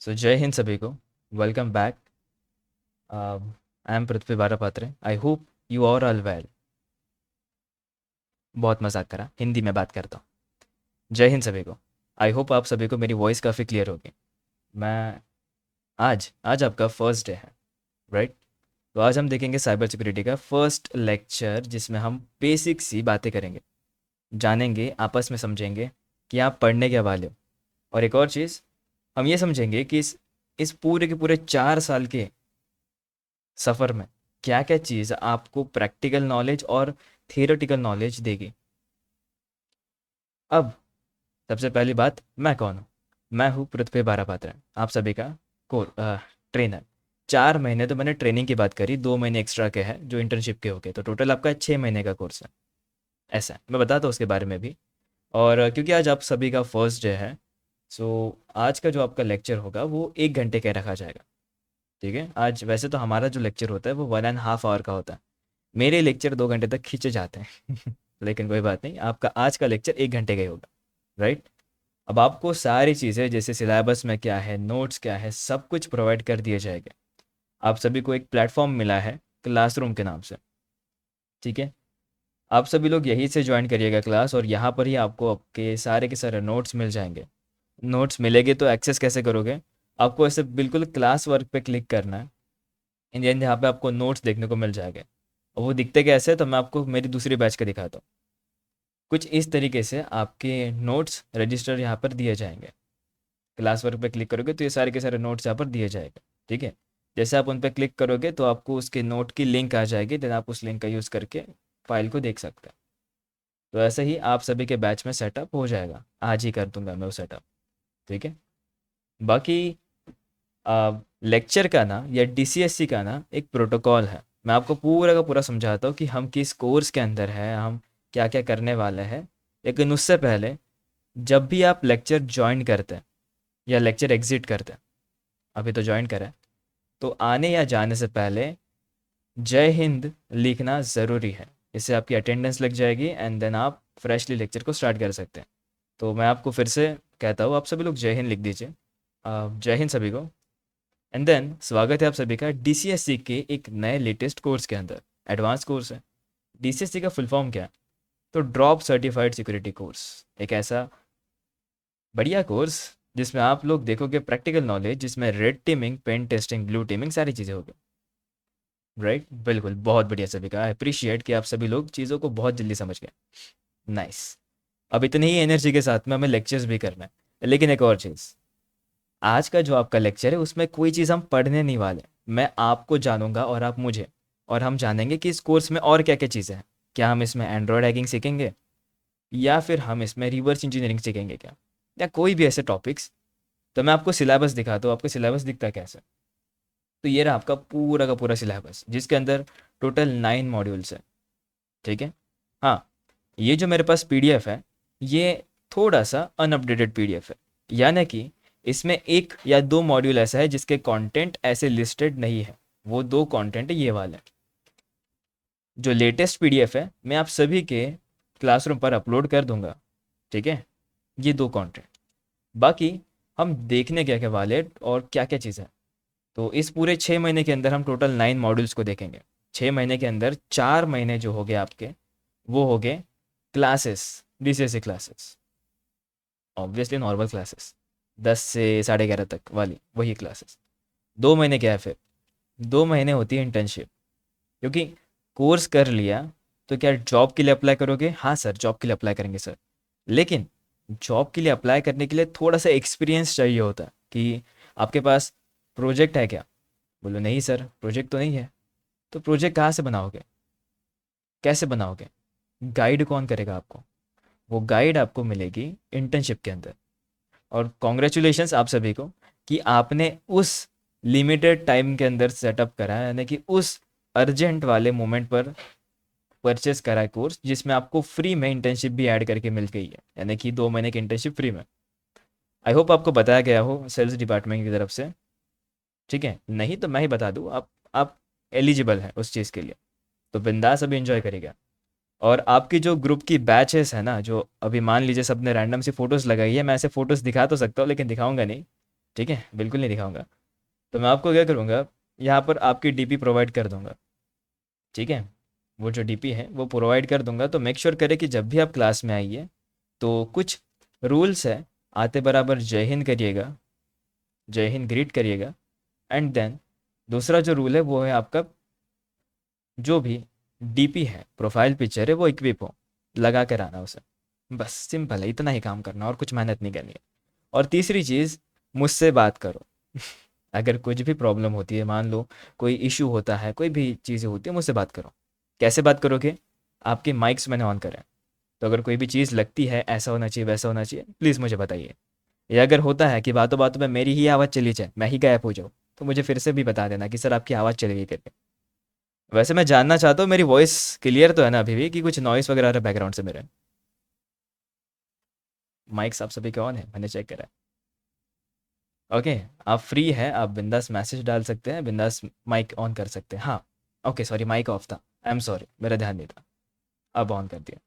सो जय हिंद सभी को। Welcome back. I am Prithvi Barapatre. I hope you are all well. बहुत मजाक करा, हिंदी में बात करता हूँ। जय हिंद सभी को। आई होप आप सभी को मेरी वॉइस काफ़ी क्लियर होगी। मैं आज आज आपका फर्स्ट डे है, राइट? तो आज हम देखेंगे साइबर सिक्योरिटी का फर्स्ट लेक्चर, जिसमें हम बेसिक सी बातें करेंगे, जानेंगे, आपस में समझेंगे कि आप पढ़ने के वाले हो। और एक और चीज़, हम ये समझेंगे कि इस पूरे के पूरे 4 साल के सफ़र में क्या क्या चीज़ आपको प्रैक्टिकल नॉलेज और थियोरेटिकल नॉलेज देगी। अब सबसे पहली बात, मैं कौन हूँ? मैं हूँ पृथ्वी बारापात्र, आप सभी का ट्रेनर। 4 महीने तो मैंने ट्रेनिंग की बात करी, 2 महीने एक्स्ट्रा के हैं जो इंटर्नशिप के हो गए, तो टोटल आपका 6 महीने का कोर्स है। ऐसा है, मैं बताता हूँ उसके बारे में भी। और क्योंकि आज आप सभी का फर्स्ट डे है, सो आज का जो आपका लेक्चर होगा वो 1 घंटे का रखा जाएगा। ठीक है, आज वैसे तो हमारा जो लेक्चर होता है वो 1.5 आवर का होता है। मेरे लेक्चर 2 घंटे तक खींचे जाते हैं लेकिन कोई बात नहीं, आपका आज का लेक्चर 1 घंटे का ही होगा, राइट? अब आपको सारी चीज़ें, जैसे सिलेबस में क्या है, नोट्स क्या है, सब कुछ प्रोवाइड कर दिए जाएंगे। आप सभी को एक प्लेटफॉर्म मिला है क्लासरूम के नाम से। ठीक है, आप सभी लोग यहीं से ज्वाइन करिएगा क्लास, और यहाँ पर ही आपको आपके सारे के सारे नोट्स मिल जाएंगे। नोट्स मिलेंगे तो एक्सेस कैसे करोगे? आपको ऐसे बिल्कुल क्लास वर्क पे क्लिक करना है। इन द एंड यहाँ पे आपको नोट्स देखने को मिल जाएंगे। और वो दिखते कैसे, तो मैं आपको मेरी दूसरी बैच का दिखाता हूँ। कुछ इस तरीके से आपके नोट्स रजिस्टर यहाँ पर दिए जाएंगे। क्लास वर्क पे क्लिक करोगे तो ये सारे के सारे नोट्स यहाँ पर दिए जाएंगे। ठीक है, जैसे आप उन पर क्लिक करोगे तो आपको उसके नोट की लिंक आ जाएगी, देन आप उस लिंक का यूज़ करके फाइल को देख सकते हैं। तो ऐसे ही आप सभी के बैच में सेटअप हो जाएगा, आज ही कर दूंगा मैं वो सेटअप। ठीक है, बाकी लेक्चर का ना या डीसीएससी का ना एक प्रोटोकॉल है। मैं आपको पूरा का पूरा समझाता हूँ कि हम किस कोर्स के अंदर हैं, हम क्या क्या करने वाले हैं। लेकिन उससे पहले, जब भी आप लेक्चर ज्वाइन करते हैं या लेक्चर एग्जिट करते हैं, अभी तो ज्वाइन करें, तो आने या जाने से पहले जय हिंद लिखना ज़रूरी है। इससे आपकी अटेंडेंस लग जाएगी एंड देन आप फ्रेशली लेक्चर को स्टार्ट कर सकते हैं। तो मैं आपको फिर से कहता हूँ, आप सभी लोग जय हिंद लिख दीजिए। जय हिंद सभी को। एंड देन स्वागत है आप सभी का डीसीएससी के एक नए लेटेस्ट कोर्स के अंदर। एडवांस कोर्स है। डीसीएससी का फुल फॉर्म क्या है? तो ड्रॉप सर्टिफाइड सिक्योरिटी कोर्स। एक ऐसा बढ़िया कोर्स जिसमें आप लोग देखोगे प्रैक्टिकल नॉलेज, जिसमें red teaming, pen testing, blue teaming, सारी चीज़ें होगी। राइट, बिल्कुल, बहुत बढ़िया सभी का। आई अप्रिशिएट कि आप सभी लोग चीज़ों को बहुत जल्दी समझ गए। नाइस। अब इतनी ही एनर्जी के साथ में हमें लेक्चर्स भी करना है, लेकिन एक और चीज़, आज का जो आपका लेक्चर है उसमें कोई चीज़ हम पढ़ने नहीं वाले। मैं आपको जानूंगा और आप मुझे, और हम जानेंगे कि इस कोर्स में और क्या क्या चीज़ें हैं। क्या हम इसमें एंड्रॉयड हैकिंग सीखेंगे, या फिर हम इसमें रिवर्स इंजीनियरिंग सीखेंगे क्या, या कोई भी ऐसे टॉपिक्स। तो मैं आपको सिलेबस दिखाता हूँ, आपको सिलेबस दिखता है कैसे? तो ये रहा आपका पूरा का पूरा सिलेबस, जिसके अंदर टोटल 9 मॉड्यूल्स है। ठीक है, हाँ, ये जो मेरे पास पीडीएफ है, ये थोड़ा सा अनअपडेटेड पीडीएफ है। यानी कि इसमें एक या दो मॉड्यूल ऐसा है जिसके कंटेंट ऐसे लिस्टेड नहीं है। वो दो कंटेंट ये वाले हैं। जो लेटेस्ट पीडीएफ है मैं आप सभी के क्लासरूम पर अपलोड कर दूंगा। ठीक है, ये दो कंटेंट। बाकी हम देखने क्या क्या वाले और क्या क्या चीज़ें हैं। तो इस पूरे 6 महीने के अंदर हम टोटल 9 मॉड्यूल्स को देखेंगे। 6 महीने के अंदर 4 महीने जो हो गए आपके, वो हो गए classes, DCSC classes, obviously normal classes, 10 से 11:30 तक वाली वही क्लासेस। 2 महीने क्या है फिर? 2 महीने होती है इंटर्नशिप। क्योंकि कोर्स कर लिया तो क्या जॉब के लिए अप्लाई करोगे? हाँ सर, जॉब के लिए अप्लाई करेंगे सर। लेकिन जॉब के लिए अप्लाई करने के लिए थोड़ा सा एक्सपीरियंस चाहिए होता है कि आपके पास प्रोजेक्ट है क्या? बोलो नहीं सर, प्रोजेक्ट तो नहीं है। तो प्रोजेक्ट कहाँ से बनाओगे, कैसे बनाओगे? गाइड कौन करेगा आपको? वो गाइड आपको मिलेगी इंटर्नशिप के अंदर। और कॉन्ग्रेचुलेशंस आप सभी को कि आपने उस लिमिटेड टाइम के अंदर सेटअप करा है, यानी कि उस अर्जेंट वाले मोमेंट पर परचेस करा है कोर्स, जिसमें आपको फ्री में इंटर्नशिप भी ऐड करके मिल गई है, यानी कि 2 महीने की इंटर्नशिप फ्री में। आई होप आपको बताया गया हो सेल्स डिपार्टमेंट की तरफ से। ठीक है, नहीं तो मैं ही बता दूँ, आप एलिजिबल हैं उस चीज़ के लिए, तो बिंदास अभी इंजॉय करिएगा। और आपकी जो ग्रुप की बैचेस है ना, जो अभी मान लीजिए सबने रैंडम सी फोटोज़ लगाई है, मैं ऐसे फोटोज़ दिखा तो सकता हूँ लेकिन दिखाऊंगा नहीं। ठीक है, बिल्कुल नहीं दिखाऊंगा। तो मैं आपको क्या करूँगा, यहाँ पर आपकी डीपी प्रोवाइड कर दूंगा। ठीक है, वो जो डीपी है वो प्रोवाइड कर दूंगा। तो मेक श्योर करें कि जब भी आप क्लास में आइए तो कुछ रूल्स है, आते बराबर जय हिंद करिएगा, जय हिंद ग्रीट करिएगा। एंड देन दूसरा जो रूल है वो है आपका, जो भी डीपी है, प्रोफाइल पिक्चर है, वो इक्विप हो, लगा कर आना उसे। बस सिंपल है, इतना ही काम करना और कुछ मेहनत नहीं करनी है। और तीसरी चीज़, मुझसे बात करो। अगर कुछ भी प्रॉब्लम होती है, मान लो कोई इशू होता है, कोई भी चीज़ें होती है, मुझसे बात करो। कैसे बात करोगे? आपके माइक्स मैंने ऑन करें, तो अगर कोई भी चीज़ लगती है ऐसा होना चाहिए वैसा होना चाहिए, प्लीज़ मुझे बताइए। या अगर होता है कि बातों बातों में मेरी ही आवाज़ चली जाए, मैं ही गायब हो जाऊँ, तो मुझे फिर से भी बता देना कि सर आपकी आवाज़ चली गई करके। वैसे मैं जानना चाहता हूँ मेरी वॉइस क्लियर तो है ना अभी भी, कि कुछ नॉइस वगैरह आ रहा है बैकग्राउंड से मेरे? माइक्स आप सभी के ऑन है, मैंने चेक करा है। ओके, आप फ्री है, आप बिंदास मैसेज डाल सकते हैं, बिंदास माइक ऑन कर सकते हैं। हाँ, ओके, सॉरी माइक ऑफ था, आई एम सॉरी, मेरा ध्यान नहीं था। अब ऑन कर दिया।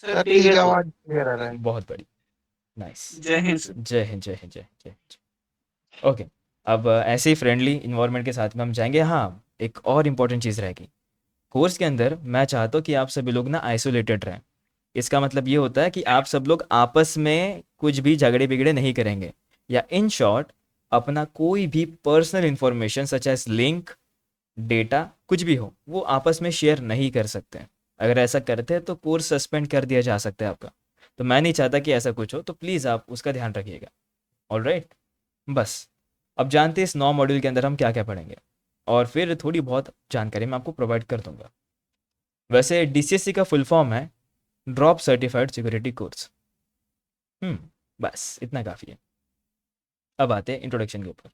सर ठीक है, आवाज क्लियर आ रहा है। बहुत बड़ी, नाइस। जय हिंद सर। जय हिंद, जय हिंद, जय जय जय। ओके, अब ऐसे ही फ्रेंडली इन्वायरमेंट के साथ में हम जाएंगे। हाँ, एक और इम्पोर्टेंट चीज़ रहेगी। कोर्स के अंदर मैं चाहता हूँ कि आप सभी लोग ना आइसोलेटेड रहें। इसका मतलब ये होता है कि आप सब लोग आपस में कुछ भी झगड़े बिगड़े नहीं करेंगे, या इन शॉर्ट अपना कोई भी personal information such as link, data, कुछ भी हो, वो आपस में शेयर नहीं कर सकते हैं। अगर ऐसा करते हैं तो कोर्स सस्पेंड कर दिया जा सकता है आपका। तो मैं नहीं चाहता कि ऐसा कुछ हो, तो प्लीज़ आप उसका ध्यान रखिएगा। ऑल राइट, बस। अब जानते हैं इस 9 मॉड्यूल के अंदर हम क्या क्या पढ़ेंगे, और फिर थोड़ी बहुत जानकारी मैं आपको प्रोवाइड कर दूंगा। वैसे डीसीएससी का फुल फॉर्म है ड्रॉप सर्टिफाइड सिक्योरिटी कोर्स। बस इतना काफ़ी है। अब आते हैं इंट्रोडक्शन के ऊपर।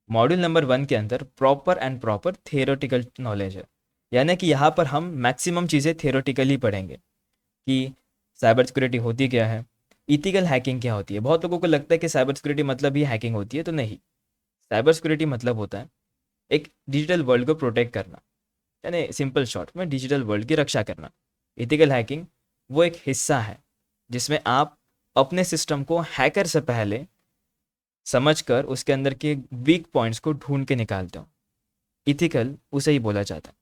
मॉड्यूल नंबर 1 के अंदर proper and proper theoretical knowledge है, यानी कि यहाँ पर हम मैक्सिमम चीज़ें थियोरेटिकली पढ़ेंगे कि साइबर सिक्योरिटी होती क्या है, इथिकल हैकिंग क्या होती है। बहुत लोगों को लगता है कि साइबर सिक्योरिटी मतलब ही हैकिंग होती है, तो नहीं। साइबर सिक्योरिटी मतलब होता है एक डिजिटल वर्ल्ड को प्रोटेक्ट करना, यानी सिंपल शॉर्ट में डिजिटल वर्ल्ड की रक्षा करना। इथिकल हैकिंग वो एक हिस्सा है जिसमें आप अपने सिस्टम को हैकर से पहले समझकर उसके अंदर के वीक पॉइंट्स को ढूंढ के निकालते हो। इथिकल उसे ही बोला जाता है।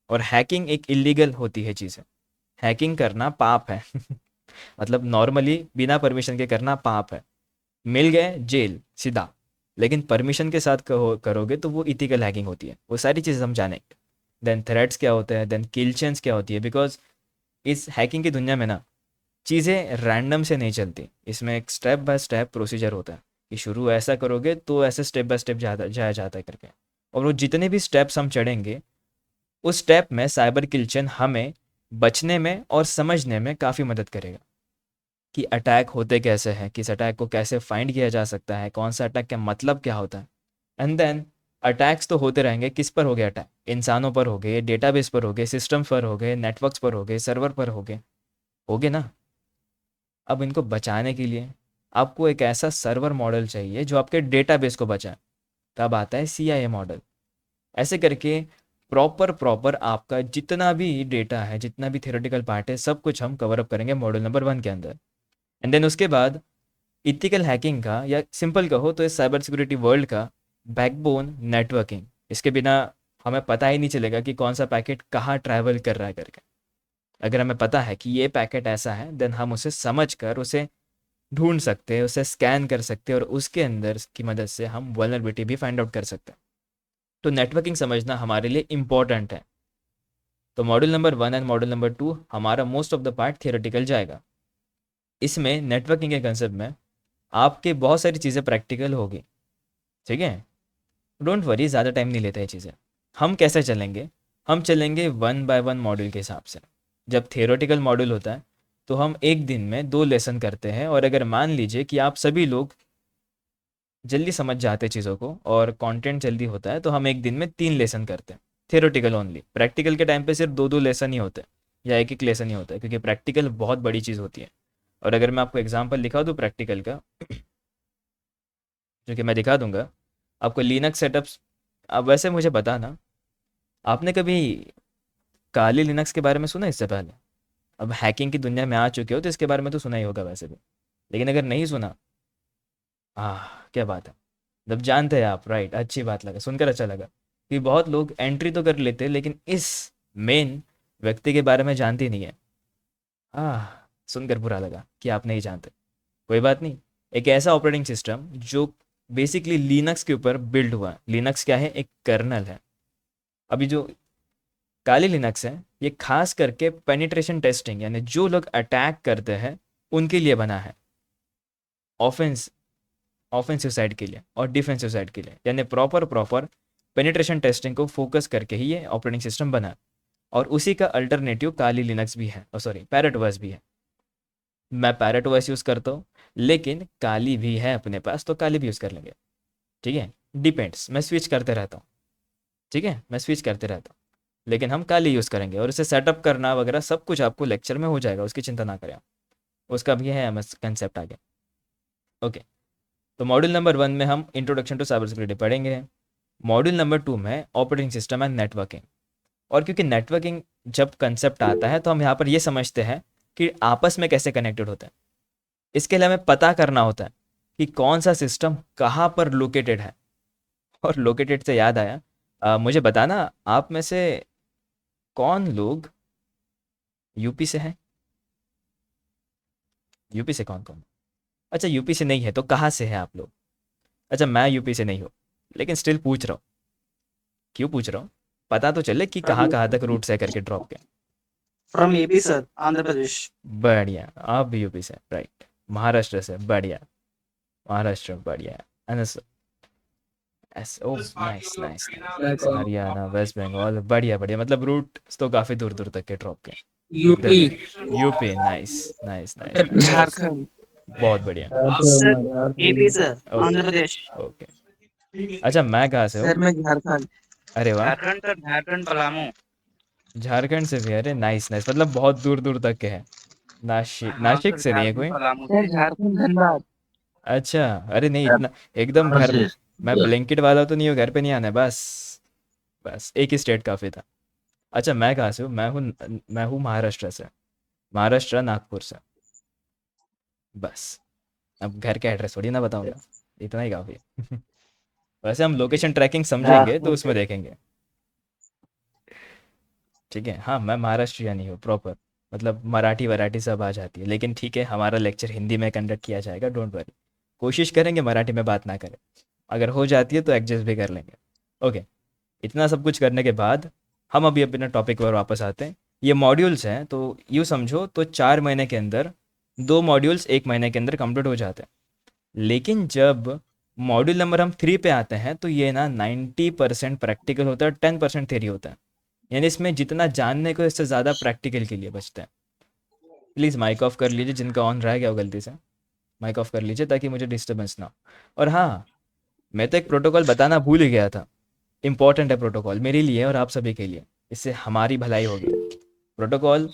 और हैकिंग एक इलीगल होती है चीज़ है। हैकिंग करना पाप है। मतलब नॉर्मली बिना परमिशन के करना पाप है, मिल गए जेल सीधा। लेकिन परमिशन के साथ करोगे तो वो इथिकल हैकिंग होती है। वो सारी चीज़ें हम जानेंगे। देन थ्रेड्स क्या होते हैं, देन किल चेन्स क्या होती है, बिकॉज इस हैकिंग की दुनिया में ना चीज़ें रैंडम से नहीं चलती। इसमें एक स्टेप बाय स्टेप प्रोसीजर होता है कि शुरू ऐसा करोगे तो ऐसे स्टेप बाय स्टेप जाया जाता है करके। और वो जितने भी स्टेप्स हम चढ़ेंगे, उस स्टेप में साइबर किल्चन हमें बचने में और समझने में काफ़ी मदद करेगा कि अटैक होते कैसे हैं, किस अटैक को कैसे फाइंड किया जा सकता है, कौन सा अटैक का मतलब क्या होता है। एंड देन अटैक्स तो होते रहेंगे। किस पर हो गए अटैक? इंसानों पर हो गए, डेटाबेस पर हो गए, सिस्टम्स पर हो गए, नेटवर्क्स पर हो गए, सर्वर पर हो गए ना। अब इनको बचाने के लिए आपको एक ऐसा सर्वर मॉडल चाहिए जो आपके डेटाबेस को बचाए। तब आता है सीआईए मॉडल। ऐसे करके प्रॉपर प्रॉपर आपका जितना भी डेटा है, जितना भी थियोरेटिकल पार्ट है, सब कुछ हम कवर अप करेंगे मॉड्यूल नंबर 1 के अंदर। एंड देन उसके बाद इथिकल हैकिंग का, या सिंपल कहो तो इस साइबर सिक्योरिटी वर्ल्ड का बैकबोन नेटवर्किंग। इसके बिना हमें पता ही नहीं चलेगा कि कौन सा पैकेट कहाँ ट्रैवल कर रहा है करके। अगर हमें पता है कि ये पैकेट ऐसा है, देन हम उसे समझ कर उसे ढूंढ सकते हैं, उसे स्कैन कर सकते हैं, और उसके अंदर की मदद से हम वल्नरेबिलिटी भी फाइंड आउट कर सकते हैं। तो नेटवर्किंग समझना हमारे लिए इम्पॉर्टेंट है। तो module number 1 and module number 2 हमारा most of the part theoretical जाएगा। इसमें नेटवर्किंग के कंसेप्ट में आपके बहुत सारी चीज़ें प्रैक्टिकल होगी। ठीक है, डोंट वरी, ज़्यादा टाइम नहीं लेते हैं चीज़ें। हम कैसे चलेंगे? हम चलेंगे 1 बाय 1 मॉड्यूल के हिसाब से। जब थियोरेटिकल मॉड्यूल होता है तो हम एक दिन में 2 लेसन करते हैं, और अगर मान लीजिए कि आप सभी लोग जल्दी समझ जाते हैं चीज़ों को और कंटेंट जल्दी होता है, तो हम एक दिन में 3 लेसन करते हैं। Theoretical only. प्रैक्टिकल के टाइम पे सिर्फ 2 2 लेसन ही होते हैं, या एक लेसन ही होता है, क्योंकि प्रैक्टिकल बहुत बड़ी चीज़ होती है। और अगर मैं आपको एग्जांपल दिखा दूँ प्रैक्टिकल का, जो कि मैं दिखा दूंगा आपको, लिनक्स सेटअप्स। अब वैसे मुझे बताना, आपने कभी काली लिनक्स के बारे में सुना इससे पहले? अब हैकिंग की दुनिया में आ चुके हो तो इसके बारे में तो सुना ही होगा वैसे भी, लेकिन अगर नहीं सुना क्या बात है। जब जानते हैं आप, राइट, अच्छी बात लगा, सुनकर अच्छा लगा कि बहुत लोग एंट्री तो कर लेते हैं लेकिन इस मेन व्यक्ति के बारे में जानते ही नहीं है। आह, सुनकर बुरा लगा कि आप नहीं जानते। कोई बात नहीं। एक ऐसा ऑपरेटिंग सिस्टम जो बेसिकली लिनक्स के ऊपर बिल्ड हुआ है। लिनक्स क्या है? एक कर्नल है। अभी जो काली लिनक्स है, ये खास करके पेनिट्रेशन टेस्टिंग, यानी जो लोग अटैक करते हैं उनके लिए बना है। ऑफेंस ऑफेंसिव साइड के लिए और डिफेंसिव साइड के लिए, यानी प्रॉपर प्रॉपर पेनिट्रेशन टेस्टिंग को फोकस करके ही ये ऑपरेटिंग सिस्टम बना। और उसी का अल्टरनेटिव काली लिनक्स भी है, सॉरी पैरेट ओएस भी है। मैं पैरेट ओएस यूज़ करता हूँ, लेकिन काली भी है अपने पास तो काली भी यूज़ कर लेंगे। ठीक है, डिपेंड्स, मैं स्विच करते रहता हूँ। ठीक है, मैं स्विच करते रहता हूँ, लेकिन हम काली यूज़ करेंगे और इसे सेटअप करना वगैरह सब कुछ आपको लेक्चर में हो जाएगा, उसकी चिंता ना करें आप। उसका भी है एमएस कंसेप्ट आगे। ओके, तो मॉड्यूल नंबर 1 में हम इंट्रोडक्शन टू साइबर सिक्योरिटी पढ़ेंगे। मॉड्यूल नंबर 2 में ऑपरेटिंग सिस्टम एंड नेटवर्किंग। और क्योंकि नेटवर्किंग जब कंसेप्ट आता है तो हम यहाँ पर ये समझते हैं कि आपस में कैसे कनेक्टेड होते हैं। इसके लिए हमें पता करना होता है कि कौन सा सिस्टम कहाँ पर लोकेटेड है। और लोकेटेड से याद आया, मुझे बताना आप में से कौन लोग यूपी से हैं? यूपी से कौन कौन? अच्छा, यूपी से नहीं है तो कहाँ से हैं आप लोग? अच्छा, मैं यूपी से नहीं हूँ, लेकिन स्टिल पूछ रहा हूँ। क्यों पूछ रहा हूँ? पता तो चले कि कहाँ कहाँ तक रूट्स है करके ड्रॉप के। From AP sir, Andhra Pradesh. बढ़िया, आप भी यूपी से, राइट। महाराष्ट्र से, बढ़िया। महाराष्ट्र, बढ़िया। Anas S O, nice nice nice. Haryana, West Bengal, बढ़िया बढ़िया, मतलब रूट तो काफ़ी दूर दूर तक के ड्रॉप के। यूपी। एकदम UP, nice nice nice nice. Jharkhand. बहुत बढ़िया। Sir AP sir, Andhra okay Pradesh. Okay. अच्छा, मैं कहाँ से हूँ? सर मैं झारखंड। अरे वाह, झारखंड सर, झारखंड पलामू। झारखंड से भी? अरे नाइस नाइस, मतलब बहुत दूर दूर तक के हैं। नासिक, हाँ नासिक सर, से नहीं है झारखंड कोई? पलामू सर, झारखंड धनबाद। अच्छा, अरे नहीं इतना, एकदम घर, मैं ब्लैंकेट वाला तो नहीं हूँ, घर पे नहीं आना है बस। बस एक ही स्टेट काफ़ी था। अच्छा, मैं कहाँ से हूँ? मैं हूँ महाराष्ट्र से। महाराष्ट्र, नागपुर से। बस, अब घर का एड्रेस थोड़ी ना बताऊंगा, इतना ही काफ़ी है। वैसे हम लोकेशन ट्रैकिंग समझेंगे तो उसमें देखेंगे। ठीक है, हाँ, मैं महाराष्ट्रियन ही हूँ प्रॉपर, मतलब मराठी वराठी सब आ जाती है, लेकिन ठीक है, हमारा लेक्चर हिंदी में कंडक्ट किया जाएगा, डोंट वरी। कोशिश करेंगे मराठी में बात ना करें, अगर हो जाती है तो एडजस्ट भी कर लेंगे। ओके, इतना सब कुछ करने के बाद हम अभी अपने टॉपिक पर वापस आते हैं। ये मॉड्यूल्स हैं तो यूँ समझो तो 4 महीने के अंदर 2 मॉड्यूल्स 1 महीने के अंदर कंप्लीट हो जाते हैं। लेकिन जब मॉड्यूल नंबर हम 3 पे आते हैं तो ये ना 90% प्रैक्टिकल होता है, 10% थ्योरी होता है। यानी इसमें जितना जानने को इससे ज़्यादा प्रैक्टिकल के लिए बचता है। प्लीज़ माइक ऑफ कर लीजिए, जिनका ऑन रह गया हो गलती से माइक ऑफ कर लीजिए ताकि मुझे डिस्टर्बेंस ना हो। और हाँ, मैं तो एक प्रोटोकॉल बताना भूल ही गया था। इम्पॉर्टेंट है प्रोटोकॉल मेरे लिए और आप सभी के लिए, इससे हमारी भलाई होगी। प्रोटोकॉल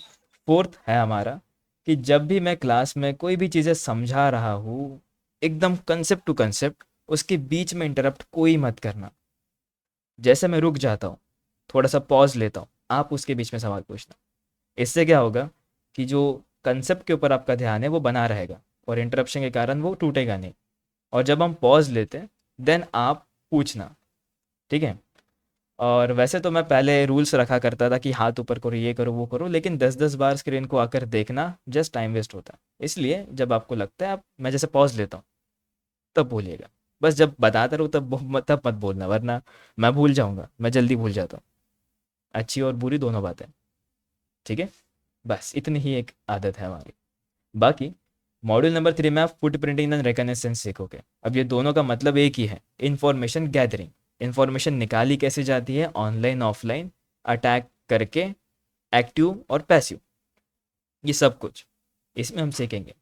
फोर्थ है हमारा कि जब भी मैं क्लास में कोई भी चीज़ें समझा रहा हूँ, एकदम कंसेप्ट टू कंसेप्ट, उसके बीच में इंटरप्ट कोई मत करना। जैसे मैं रुक जाता हूँ, थोड़ा सा पॉज लेता हूँ, आप उसके बीच में सवाल पूछना। इससे क्या होगा कि जो कंसेप्ट के ऊपर आपका ध्यान है वो बना रहेगा और इंटरप्शन के कारण वो टूटेगा नहीं। और जब हम पॉज लेते हैं देन आप पूछना। ठीक है। और वैसे तो मैं पहले रूल्स रखा करता था कि हाथ ऊपर करो, ये करो, वो करो, लेकिन 10-10 बार स्क्रीन को आकर देखना जस्ट टाइम वेस्ट होता है। इसलिए जब आपको लगता है, आप, मैं जैसे पॉज लेता हूँ तब बोलिएगा। बस जब बताता रहूँ तब मत बोलना, वरना मैं भूल जाऊँगा, मैं जल्दी भूल जाता हूँ। अच्छी और बुरी दोनों बातें। ठीक है, बस इतनी ही एक आदत है हमारी। बाकी मॉड्यूल नंबर 3 में आप फुट प्रिंटिंग एंड रिकनेसेंस सीखोगे। अब ये दोनों का मतलब एक ही है, इंफॉर्मेशन गैदरिंग। इंफॉर्मेशन निकाली कैसे जाती है, ऑनलाइन ऑफलाइन, अटैक करके, एक्टिव और पैसिव, ये सब कुछ इसमें हम सीखेंगे।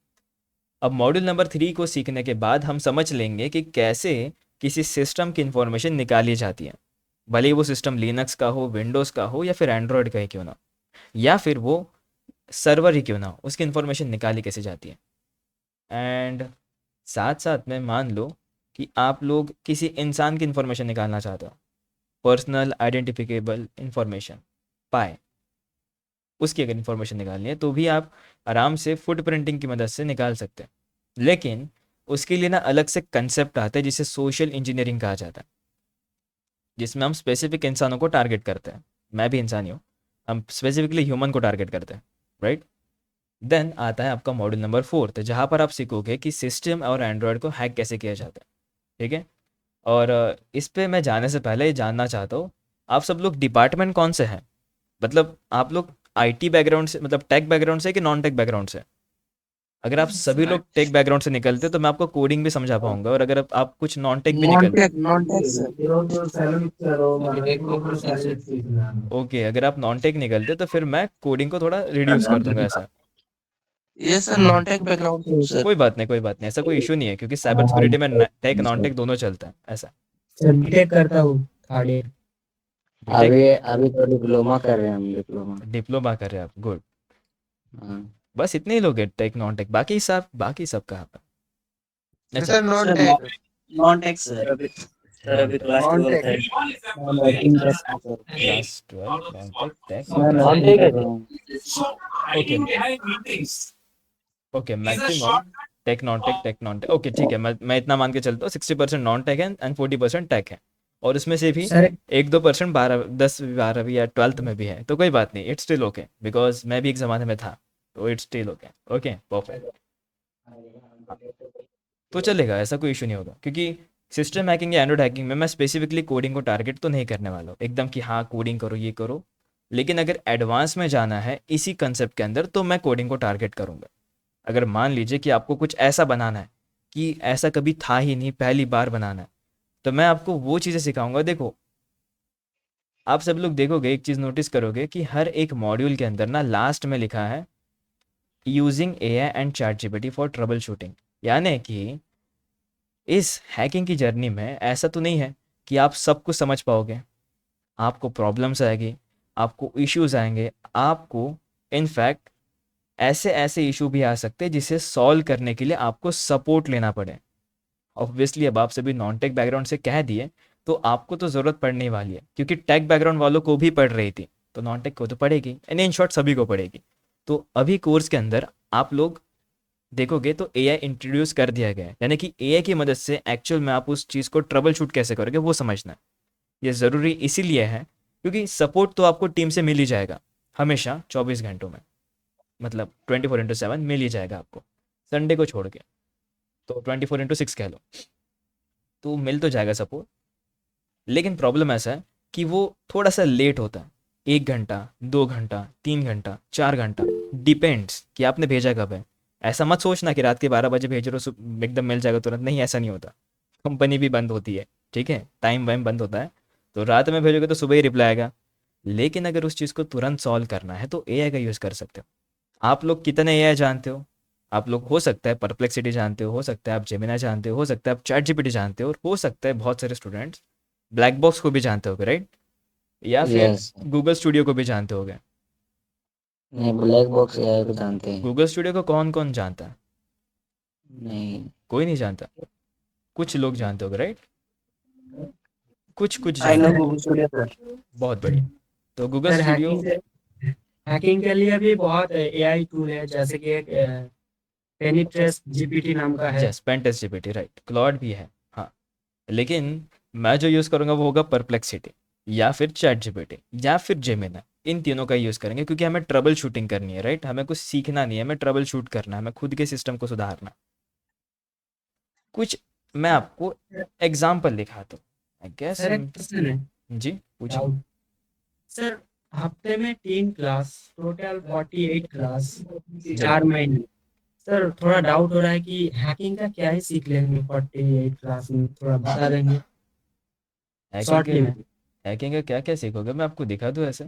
अब मॉड्यूल नंबर 3 को सीखने के बाद हम समझ लेंगे कि कैसे किसी सिस्टम की इंफॉर्मेशन निकाली जाती है, भले ही वो सिस्टम लिनक्स का हो, विंडोज़ का हो या फिर एंड्रॉयड का ही क्यों ना, या फिर वो सर्वर ही क्यों ना हो, उसकी इंफॉर्मेशन निकाली कैसे जाती है। एंड साथ साथ में मान लो कि आप लोग किसी इंसान की इंफॉर्मेशन निकालना चाहते हो, पर्सनल आइडेंटिफिकेबल इंफॉर्मेशन, पाए, उसकी अगर इंफॉर्मेशन निकालनी है तो भी आप आराम से फुट प्रिंटिंग की मदद से निकाल सकते हैं। लेकिन उसके लिए ना अलग से कंसेप्ट आता है जिसे सोशल इंजीनियरिंग कहा जाता है, जिसमें हम स्पेसिफिक इंसानों को टारगेट करते हैं। मैं भी इंसान ही हूँ, हम स्पेसिफिकली ह्यूमन को टारगेट करते हैं, राइट। देन आता है आपका मॉड्यूल नंबर 4, जहाँ पर आप सीखोगे कि सिस्टम और एंड्रॉयड को हैक कैसे किया जाता है, ठीक है। और इस पे मैं जाने से पहले ये जानना चाहता हूँ, आप सब लोग डिपार्टमेंट कौन से हैं? मतलब आप लोग आईटी बैकग्राउंड से, मतलब टेक बैकग्राउंड से कि नॉन टेक बैकग्राउंड से? अगर आप सभी लोग टेक बैकग्राउंड से निकलते तो मैं आपको कोडिंग भी समझा पाऊंगा, और अगर आप कुछ नॉन टेक भी निकल, नॉन टेक सर। ओके, अगर आप नॉन टेक निकलते तो फिर मैं कोडिंग को थोड़ा रिड्यूस कर दूंगा ऐसा। ये सर नॉन टेक बैकग्राउंड से हूँ सर। कोई बात नहीं, कोई बात नहीं, ऐसा कोई इशू नहीं है, क्योंकि साइबर सिक्योरिटी में टेक नॉन टेक दोनों चलता है ऐसा। सर बीटेक करता हूँ थर्ड ईयर। बीटेक, अभी अभी तो डिप्लोमा कर रहे हैं हम, डिप्लोमा। डिप्लोमा कर रहे हैं आप, गुड। हाँ। बस इतने ही लोग हैं टेक नॉन टेक, बाकी सब कहाँ पर? अच्छा, sir non sir tech non tech sir. Sir अभी क्लास नॉन 12 टेक है। मैं बैटिंग कर रहा हूँ sir. Class 12 non tech tech, मैं ओके बैटिंग कर रहा हूँ। Okay okay, maximum tech non tech, okay ठीक है, मैं इतना मान के चलता हूँ 60% नॉन टेक है एंड 40% टेक है, और उसमें से भी सर 1-2% 12वीं या 12th में भी है, तो कोई बात नहीं, इट्स स्टिल ओके, बिकॉज मैं भी एक ज़माने में था, तो it's still okay. Okay perfect, तो चलेगा, ऐसा कोई इशू नहीं होगा, क्योंकि सिस्टम हैकिंग या एंड्रॉइड हैकिंग में मैं स्पेसिफिकली कोडिंग को टारगेट तो नहीं करने वाला हूँ एकदम कि हाँ कोडिंग करो ये करो, लेकिन अगर एडवांस में जाना है इसी कंसेप्ट के अंदर तो मैं कोडिंग को टारगेट करूँगा। अगर मान लीजिए कि आपको कुछ ऐसा बनाना है कि ऐसा कभी था ही नहीं, पहली बार बनाना है, तो मैं आपको वो चीज़ें सिखाऊंगा। देखो, आप सब लोग देखोगे, एक चीज़ नोटिस करोगे कि हर एक मॉड्यूल के अंदर ना लास्ट में लिखा है using AI and chat GPT for trouble shooting, यानी कि इस हैकिंग की जर्नी में ऐसा तो नहीं है कि आप सब कुछ समझ पाओगे, आपको प्रॉब्लम्स आएगी, आपको इश्यूज आएंगे, आपको इनफैक्ट ऐसे ऐसे इशू भी आ सकते हैं जिसे सॉल्व करने के लिए आपको सपोर्ट लेना पड़े। ऑब्वियसली अब आप सभी नॉन टेक बैकग्राउंड से कह दिए, तो आपको तो ज़रूरत पड़ने ही वाली है, क्योंकि टेक बैकग्राउंड वालों को भी पढ़ रही थी, तो नॉन टेक को तो पढ़ेगी, एंड इन शॉर्ट सभी को पढ़ेगी। तो अभी कोर्स के अंदर आप लोग देखोगे तो एआई इंट्रोड्यूस कर दिया गया है, यानी कि एआई की मदद से एक्चुअल में आप उस चीज़ को ट्रबल शूट कैसे करोगे वो समझना है। ये ज़रूरी इसीलिए है क्योंकि सपोर्ट तो आपको टीम से मिल ही जाएगा, हमेशा 24 घंटों में, मतलब 24/7 मिल ही जाएगा आपको, संडे को छोड़ के, तो 24/6 कह लो, तो मिल तो जाएगा सपोर्ट। लेकिन प्रॉब्लम ऐसा है कि वो थोड़ा सा लेट होता है, 1 घंटा, 2 घंटा, 3 घंटा, 4 घंटा, डिपेंड्स कि आपने भेजा कब है। ऐसा मत सोचना कि रात के 12 बजे भेज रहे हो एकदम मिल जाएगा तुरंत, नहीं, ऐसा नहीं होता, कंपनी भी बंद होती है, ठीक है, टाइम वाइम बंद होता है, तो रात में भेजोगे तो सुबह ही रिप्लाई आएगा। लेकिन अगर उस चीज़ को तुरंत सॉल्व करना है तो एआई का यूज़ कर सकते हो। आप लोग कितने एआई जानते हो? आप लोग हो सकता है परप्लेक्सिटी जानते हो सकता है आप जेमिना जानते हो सकता है आप चैट जीपीटी जानते हो, और हो सकता है बहुत सारे स्टूडेंट्स ब्लैक बॉक्स को भी जानते होगे, राइट? या फिर यस। गूगल स्टूडियो को भी जानते होगे। नहीं, ब्लैक बॉक्स एआई को जानते हैं। गूगल स्टूडियो को कौन कौन जानता है? नहीं। कोई नहीं जानता, कुछ लोग जानते होगे, राइट? कुछ कुछ आई नो जानते गूगल स्टूडियो सर। हो, बहुत बढ़िया। तो गूगल सर स्टूडियो, हैकिंग के लिए भी बहुत एआई टूल है, जैसे कि एक पेनिट्रेस जीपीटी नाम का है। Yes, pentest GPT, right, Claude भी है, हाँ। लेकिन मैं जो यूज़ करूँगा वो होगा परप्लेक्सिटी, या फिर चैट जीपीटी, या फिर जेमिना, इन तीनों का यूज़ करेंगे, क्योंकि हमें ट्रबल शूटिंग करनी है, राइट? हमें कुछ सीखना नहीं है, हमें ट्रबल शूट करना है, हमें खुद के सिस्टम को सुधारना। कुछ मैं आपको एग्जाम्पल दिखाता हूँ, आई गेस। सर एक क्वेश्चन है, जी पूछिए। डाउट। सर हफ्ते में 3 क्लास, टोटल 48 क्लास, 4 महीने। सर थोड़ा डाउट हो रहा है कि हैकिंग का क्या ही सीख लेंगे 48 क्लास में, थोड़ा बता देंगे हैकिंग शॉर्टली के में। हैकिंग का क्या क्या सीखोगे, मैं आपको दिखा दूँ ऐसे?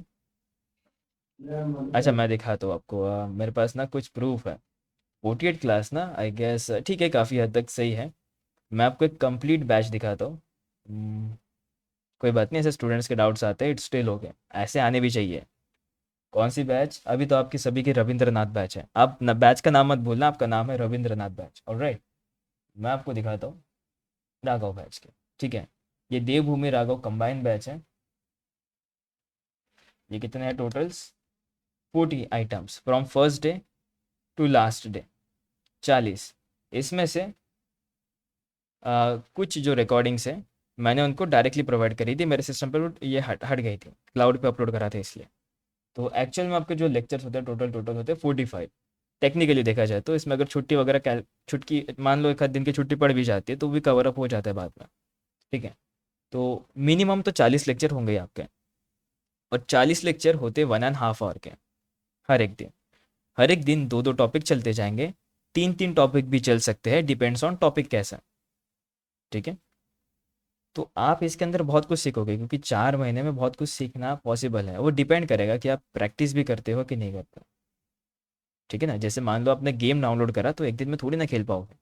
अच्छा, मैं दिखाता हूँ आपको, मेरे पास ना कुछ प्रूफ है। 48 क्लास ना, आई गेस ठीक है, काफ़ी हद तक सही है। मैं आपको एक कंप्लीट बैच दिखाता हूँ। कोई बात नहीं, ऐसे स्टूडेंट्स के डाउट्स आते हैं, इट्स स्टिल हो गए, ऐसे आने भी चाहिए। कौन सी बैच? अभी तो आपकी सभी की रविंद्रनाथ बैच है, आप न बैच का नाम मत भूलना, आपका नाम है रविंद्रनाथ बैच, ऑलराइट। मैं आपको दिखाता हूँ राघव बैच के, ठीक है। ये देवभूमि राघव कंबाइंड बैच है। ये कितने हैं totals? 40 items from first day to last day, 40। इसमें से कुछ जो रिकॉर्डिंग्स हैं मैंने उनको डायरेक्टली प्रोवाइड करी थी, मेरे सिस्टम पर ये हट हट गई थी, क्लाउड पे अपलोड करा था इसलिए। तो एक्चुअल में आपके जो लेक्चर्स होते हैं टोटल होते हैं 45। टेक्निकली देखा जाए तो इसमें अगर छुट्टी वगैरह छुट्टी मान लो एक आध दिन की छुट्टी पड़ भी जाती है तो भी कवर अप हो जाता है बाद में। ठीक है, तो मिनिमम तो 40 लेक्चर होंगे ही आपके, और 40 लेक्चर होते 1.5 आवर के हर एक दिन 2-2 टॉपिक चलते जाएंगे, 3-3 टॉपिक भी चल सकते हैं, डिपेंड्स ऑन टॉपिक कैसा है। ठीक है, तो आप इसके अंदर बहुत कुछ सीखोगे क्योंकि 4 महीने में बहुत कुछ सीखना पॉसिबल है। वो डिपेंड करेगा कि आप प्रैक्टिस भी करते हो कि नहीं करते। ठीक है ना, जैसे मान लो आपने गेम डाउनलोड करा तो एक दिन में थोड़ी ना खेल पाओगे,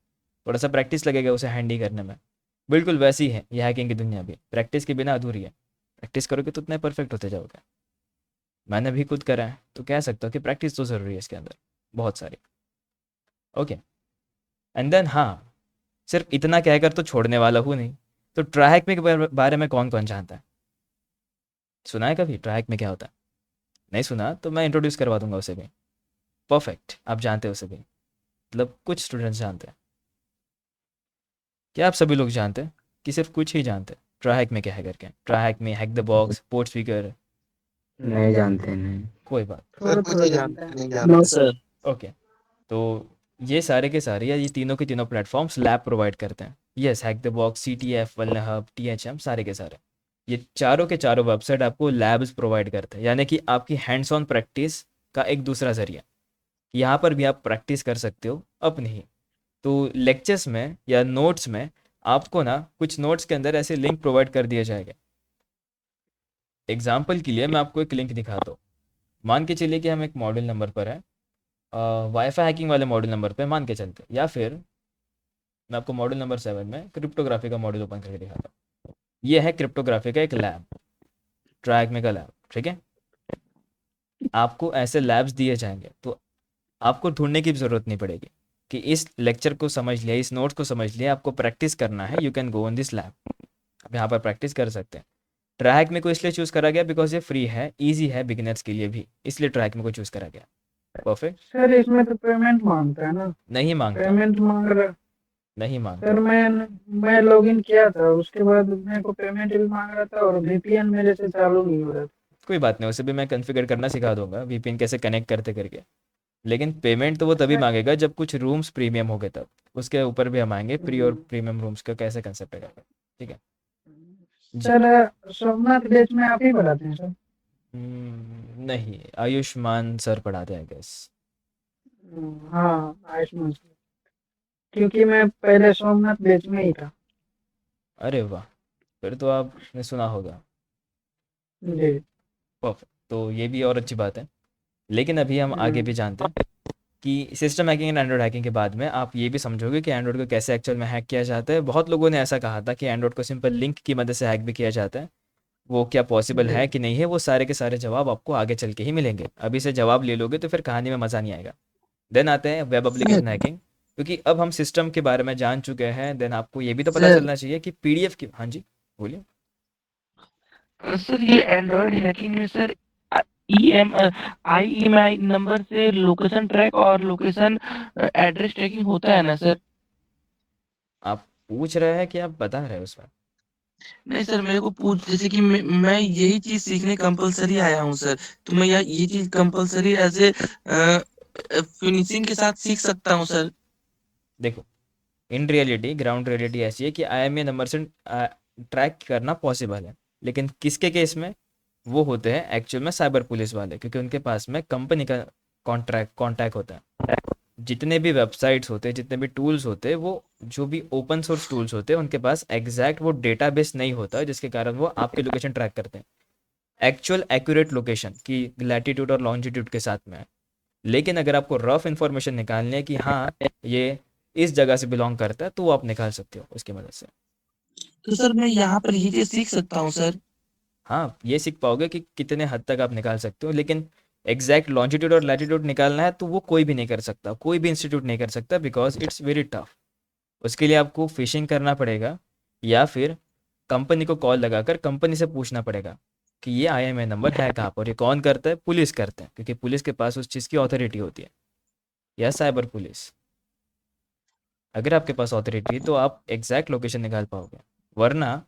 थोड़ा सा प्रैक्टिस लगेगा उसे हैंडी करने में। बिल्कुल वैसी है ये हैकिंग की दुनिया भी, प्रैक्टिस के बिना अधूरी है। प्रैक्टिस करोगे तो उतने परफेक्ट होते जाओगे। मैंने भी खुद करा है तो कह सकता हूँ कि प्रैक्टिस तो ज़रूरी है इसके अंदर, बहुत सारी। ओके, एंड देन हाँ, सिर्फ इतना कहकर तो छोड़ने वाला हूँ नहीं। तो ट्रैक में के बारे में कौन कौन जानता है? सुना है कभी ट्रैक में क्या होता है? नहीं सुना तो मैं इंट्रोड्यूस करवा दूंगा उसे भी। परफेक्ट, आप जानते हो उसे भी, मतलब कुछ स्टूडेंट्स जानते हैं। क्या आप सभी लोग जानते हैं कि सिर्फ कुछ ही जानते हैं ट्रैक में क्या है करके? ट्रैक में hack The box, port speaker, नहीं जानते नहीं। कोई बात। सर थोड़ा कुछ थोड़ा ही जानते हैं। नहीं नो जानते। सर। ओके, तो ये सारे के सारे या ये तीनों के तीनों प्लेटफॉर्म्स लैब प्रोवाइड करते हैं। Yes, Hack The Box, C T F, VulnHub, T H M, सारे के सारे ये चारों के चारों वेबसाइट आपको लैब्स प्रोवाइड करते हैं, यानी कि आपकी हैंड्स ऑन प्रैक्टिस का एक दूसरा जरिया। यहाँ पर भी आप प्रैक्टिस कर सकते हो अपनी ही। तो लेक्चर्स में या नोट्स में आपको ना कुछ नोट्स के अंदर ऐसे लिंक प्रोवाइड कर दिए जाएंगे। एग्जाम्पल के लिए मैं आपको एक लिंक दिखाता हूँ। मान के चलिए कि हम एक मॉड्यूल नंबर पर है, वाईफाई हैकिंग वाले मॉड्यूल नंबर पे मान के चलते हैं, या फिर मैं आपको मॉड्यूल नंबर 7 में क्रिप्टोग्राफी का मॉड्यूल ओपन करके दिखाता हूँ। ये है क्रिप्टोग्राफी का एक लैब, ट्रैक में का लैब। ठीक है, आपको ऐसे लैब्स दिए जाएंगे तो आपको ढूंढने की भी ज़रूरत नहीं पड़ेगी कि इस लेक्चर को समझ लिया, इस नोट्स को समझ लिया, आपको प्रैक्टिस करना है, you can go on this lab. आप यहाँ पर प्रैक्टिस कर सकते हैं। ट्रैक में को इसलिए चूज़ करा गया बिकॉज ये फ्री है, ईजी है बिगिनर्स के लिए भी, इसलिए ट्रैक में को चूज़ करा गया। परफेक्ट। सर इसमें तो पेमेंट मांगता है ना? नहीं मांगता, पेमेंट मांग रहा। नहीं सर मांगता। मैं लॉगिन किया था, उसके बाद मेरे को पेमेंट भी मांग रहा था और वीपीएन मेरे से चालू नहीं हो रहा था। कोई बात नहीं, उसे भी मैं कॉन्फ़िगर करना सिखा दूंगा, वीपीएन कैसे कनेक्ट करते करके। लेकिन पेमेंट तो वो तभी मांगेगा जब कुछ रूम्स प्रीमियम हो गए तब, उसके ऊपर भी हम आएंगे प्री और प्रीमियम रूम्स का कैसे कंसेप्ट है करके। ठीक है जी। सर सोमनाथ बैच में आप ही पढ़ाते हैं सर? नहीं, आयुष्मान सर पढ़ाते हैं गेस। हाँ आयुष्मान सर, क्योंकि मैं पहले सोमनाथ बैच में ही था। अरे वाह, फिर तो आपने सुना होगा। जी। परफेक्ट, तो ये भी और अच्छी बात है। लेकिन अभी हम आगे भी जानते हैं कि system hacking and Android hacking के बाद में आप ये भी समझोगे कि एंड्रॉइड को कैसे एक्चुअल में हैक किया जाता है। बहुत लोगों ने ऐसा कहा था कि एंड्रॉइड को सिंपल लिंक की मदद से हैक भी किया जाता है। वो क्या पॉसिबल है कि नहीं है, वो सारे के सारे जवाब आपको आगे चल के ही मिलेंगे। अभी से जवाब ले लोगे तो फिर कहानी में मज़ा नहीं आएगा। देन आते हैं वेब एप्लीकेशन हैकिंग, क्योंकि अब हम सिस्टम के बारे में जान चुके हैं। देन आपको ये भी तो पता सर चलना चाहिए कि पीडीएफ की, हाँ जी बोलिए। सर ये एंड्रॉइड हैकिंग में सर ईएम आईईएमआई नंबर से लोकेशन ट्रैक और लोकेशन एड्रेस ट्रैकिंग होता है ना सर? आप पूछ रहे हैं कि आप बता रहे हैं उसमें? नहीं सर, मेरे को पूछ, जैसे कि मैं यही चीज सीखने कंपलसरी आया हूँ सर, तो मैं ये चीज कंपलसरी एज ए फिनिशिंग के साथ सीख सकता हूँ सर? देखो, इन रियलिटी ग्राउंड रियलिटी ऐसी है कि आईएमईआई नंबर से ट्रैक करना पॉसिबल है, लेकिन किसके केस में? वो होते हैं एक्चुअल में साइबर पुलिस वाले, क्योंकि उनके पास में कंपनी का कॉन्टैक्ट होता है। जितने भी वेबसाइट्स होते हैं, जितने भी टूल्स होते हैं, वो जो भी ओपन सोर्स टूल्स होते हैं उनके पास एग्जैक्ट वो डेटाबेस नहीं होता है, जिसके कारण वो आपकी लोकेशन ट्रैक करते हैं एक्चुअल एक्यूरेट लोकेशन की लैटिट्यूड और लॉन्जिट्यूड के साथ में। लेकिन अगर आपको रफ इंफॉर्मेशन निकालनी है कि हाँ ये इस जगह से बिलोंग करता है, तो वो आप निकाल सकते हो उसकी मदद से। तो सर मैं यहाँ पर ये चीज सीख सकता हूँ सर? हाँ, ये सीख पाओगे कि कितने हद तक आप निकाल सकते हो, लेकिन एग्जैक्ट लॉन्जिट्यूड और लैटिट्यूड निकालना है तो वो कोई भी नहीं कर सकता, कोई भी इंस्टीट्यूट नहीं कर सकता, बिकॉज इट्स वेरी टफ। उसके लिए आपको फिशिंग करना पड़ेगा, या फिर कंपनी को कॉल लगाकर कंपनी से पूछना पड़ेगा कि ये आईएमईआई नंबर है कहाँ पर, ये कौन करता है? पुलिस करते हैं, क्योंकि पुलिस के पास उस चीज़ की अथॉरिटी होती है, या साइबर पुलिस। अगर आपके पास ऑथोरिटी है तो आप एग्जैक्ट लोकेशन निकाल पाओगे, वरना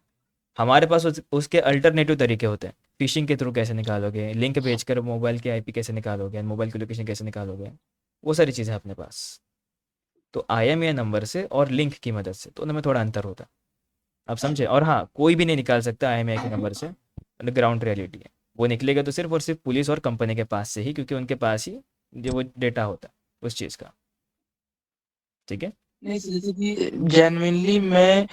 हमारे पास उसके अल्टरनेटिव तरीके होते हैं। फिशिंग के थ्रू कैसे निकालोगे, लिंक भेजकर मोबाइल की आईपी कैसे निकालोगे, मोबाइल की लोकेशन कैसे निकालोगे, वो सारी चीज़ें हैं अपने पास। तो आईएमईआई नंबर से और लिंक की मदद से तो उनमें थोड़ा अंतर होता है, आप समझे। और हाँ, कोई भी नहीं निकाल सकता आईएमईआई के नंबर से, ग्राउंड रियलिटी है। वो निकलेगा तो सिर्फ और सिर्फ पुलिस और कंपनी के पास से ही, क्योंकि उनके पास ही जो वो डेटा होता है उस चीज़ का। ठीक है। नहीं सर, जैसे कि जेन्युइनली मैं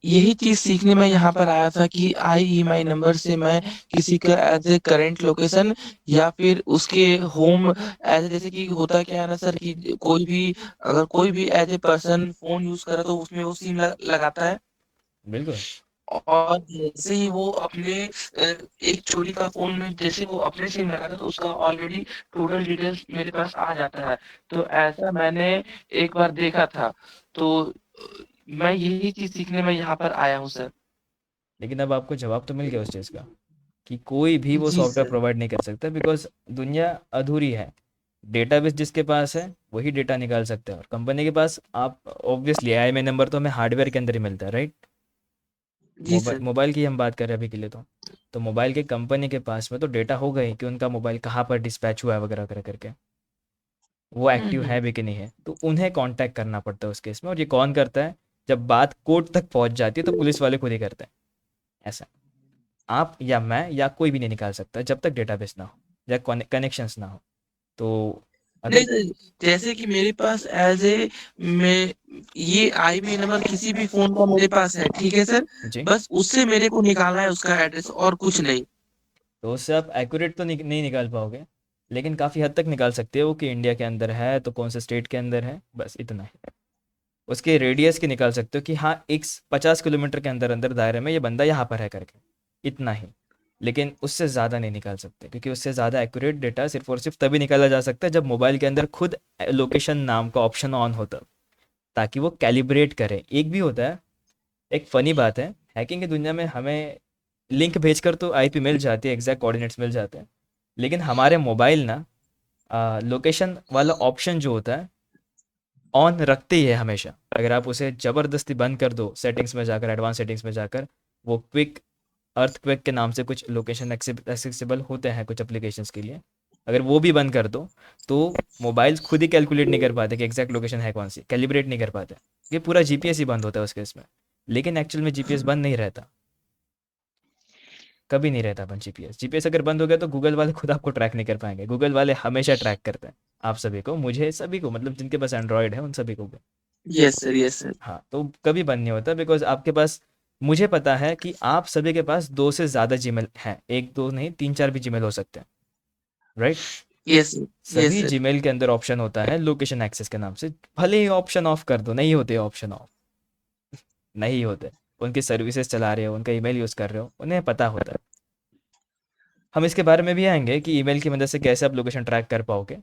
यही चीज सीखने में यहाँ पर आया था कि IEMI नंबर से मैं किसी का एज ए करेंट लोकेशन या फिर उसके होम एज जैसे कि होता क्या है ना सर कि कोई भी अगर कोई भी as a person phone use करे तो उसमें वो सिम लगाता है। बिल्कुल। और जैसे ही वो अपने एक चोरी का फोन में जैसे वो अपने सिम लगाता है तो उसका ऑलरेडी टोटल डिटेल्स मेरे पास आ जाता है। तो ऐसा मैंने एक बार देखा था। तो मैं यही चीज सीखने में यहाँ पर आया हूँ सर। लेकिन अब आपको जवाब तो मिल गया उस चीज़ का कि कोई भी वो जी सॉफ्टवेयर सर। प्रोवाइड नहीं कर सकता, बिकॉज दुनिया अधूरी है। डेटाबेस जिसके पास है वही डेटा निकाल सकता है, और कंपनी के पास आप ऑब्वियसली आईएमआई नंबर तो हमें हार्डवेयर के अंदर ही मिलता है, राइट। जी मोबाइल सर। मोबाइल की हम बात कर रहे हैं अभी के लिए, तो मोबाइल के कंपनी के पास में तो डेटा होगा ही कि उनका मोबाइल कहाँ पर डिस्पैच हुआ है वगैरह वगैरह करके, वो एक्टिव है हम्म। भी कि नहीं है, तो उन्हें कांटेक्ट करना पड़ता है उस केस में। और ये कौन करता है? जब बात कोर्ट तक पहुंच जाती है तो पुलिस वाले खुद ही करते हैं ऐसा। आप या मैं या कोई भी नहीं निकाल सकता जब तक डेटाबेस ना हो या कनेक्शंस ना हो। तो नहीं अगर सर, जैसे कि मेरे पास एज ए मैं ये IMEI नंबर किसी भी फोन का मेरे पास है, ठीक है सर। जी, बस उससे मेरे को निकालना है उसका एड्रेस और कुछ नहीं। तो उससे आप एक्यूरेट तो नहीं निकाल पाओगे, लेकिन काफ़ी हद तक निकाल सकते हो कि इंडिया के अंदर है तो कौन से स्टेट के अंदर है, बस इतना ही। उसके रेडियस की निकाल सकते हो कि हाँ, एक 50 किलोमीटर के अंदर अंदर दायरे में ये बंदा यहाँ पर है करके, इतना ही। लेकिन उससे ज़्यादा नहीं निकाल सकते, क्योंकि उससे ज़्यादा एक्यूरेट डेटा सिर्फ और सिर्फ तभी निकाला जा सकता है जब मोबाइल के अंदर खुद लोकेशन नाम का ऑप्शन ऑन होता, ताकि वो कैलिब्रेट करे। एक भी होता है, एक फ़नी बात है, हैकिंग की दुनिया में हमें लिंक भेजकर तो आईपी मिल जाती है, एग्जैक्ट कोऑर्डिनेट्स मिल जाते हैं, लेकिन हमारे मोबाइल ना लोकेशन वाला ऑप्शन जो होता है ऑन रखते ही है हमेशा। अगर आप उसे ज़बरदस्ती बंद कर दो सेटिंग्स में जाकर, एडवांस सेटिंग्स में जाकर, वो क्विक अर्थक्वेक के नाम से कुछ लोकेशन एक्सेसिबल होते हैं कुछ एप्लीकेशंस के लिए, अगर वो भी बंद कर दो तो मोबाइल खुद ही कैलकुलेट नहीं कर पाते कि एग्जैक्ट लोकेशन है कौन सी, कैलिब्रेट नहीं कर पाते। ये पूरा जीपीएस ही बंद होता है उस केस में। लेकिन एक्चुअल में जीपीएस बंद नहीं रहता, कभी नहीं रहता बंद जीपीएस। जीपीएस अगर बंद हो गया तो गूगल वाले खुद आपको ट्रैक नहीं कर पाएंगे। गूगल वाले हमेशा ट्रैक करते हैं आप सभी को, मुझे, सभी को, मतलब जिनके पास एंड्रॉयड है उन सभी को भी। Yes sir, yes sir. हाँ, तो कभी बंद नहीं होता, बिकॉज आपके पास, मुझे पता है कि आप सभी के पास दो से ज़्यादा जीमेल हैं, एक दो नहीं, तीन चार भी जीमेल हो सकते हैं, राइट। Yes sir. यस सभी सर। जीमेल के अंदर ऑप्शन होता है लोकेशन एक्सेस के नाम से। भले ही ऑप्शन ऑफ कर दो, नहीं होते ऑप्शन ऑफ, नहीं होते। उनकी सर्विसेज चला रहे हो, उनका ईमेल यूज़ कर रहे हो, उन्हें पता होता है। हम इसके बारे में भी आएंगे कि ईमेल की मदद से कैसे आप लोकेशन ट्रैक कर पाओगे,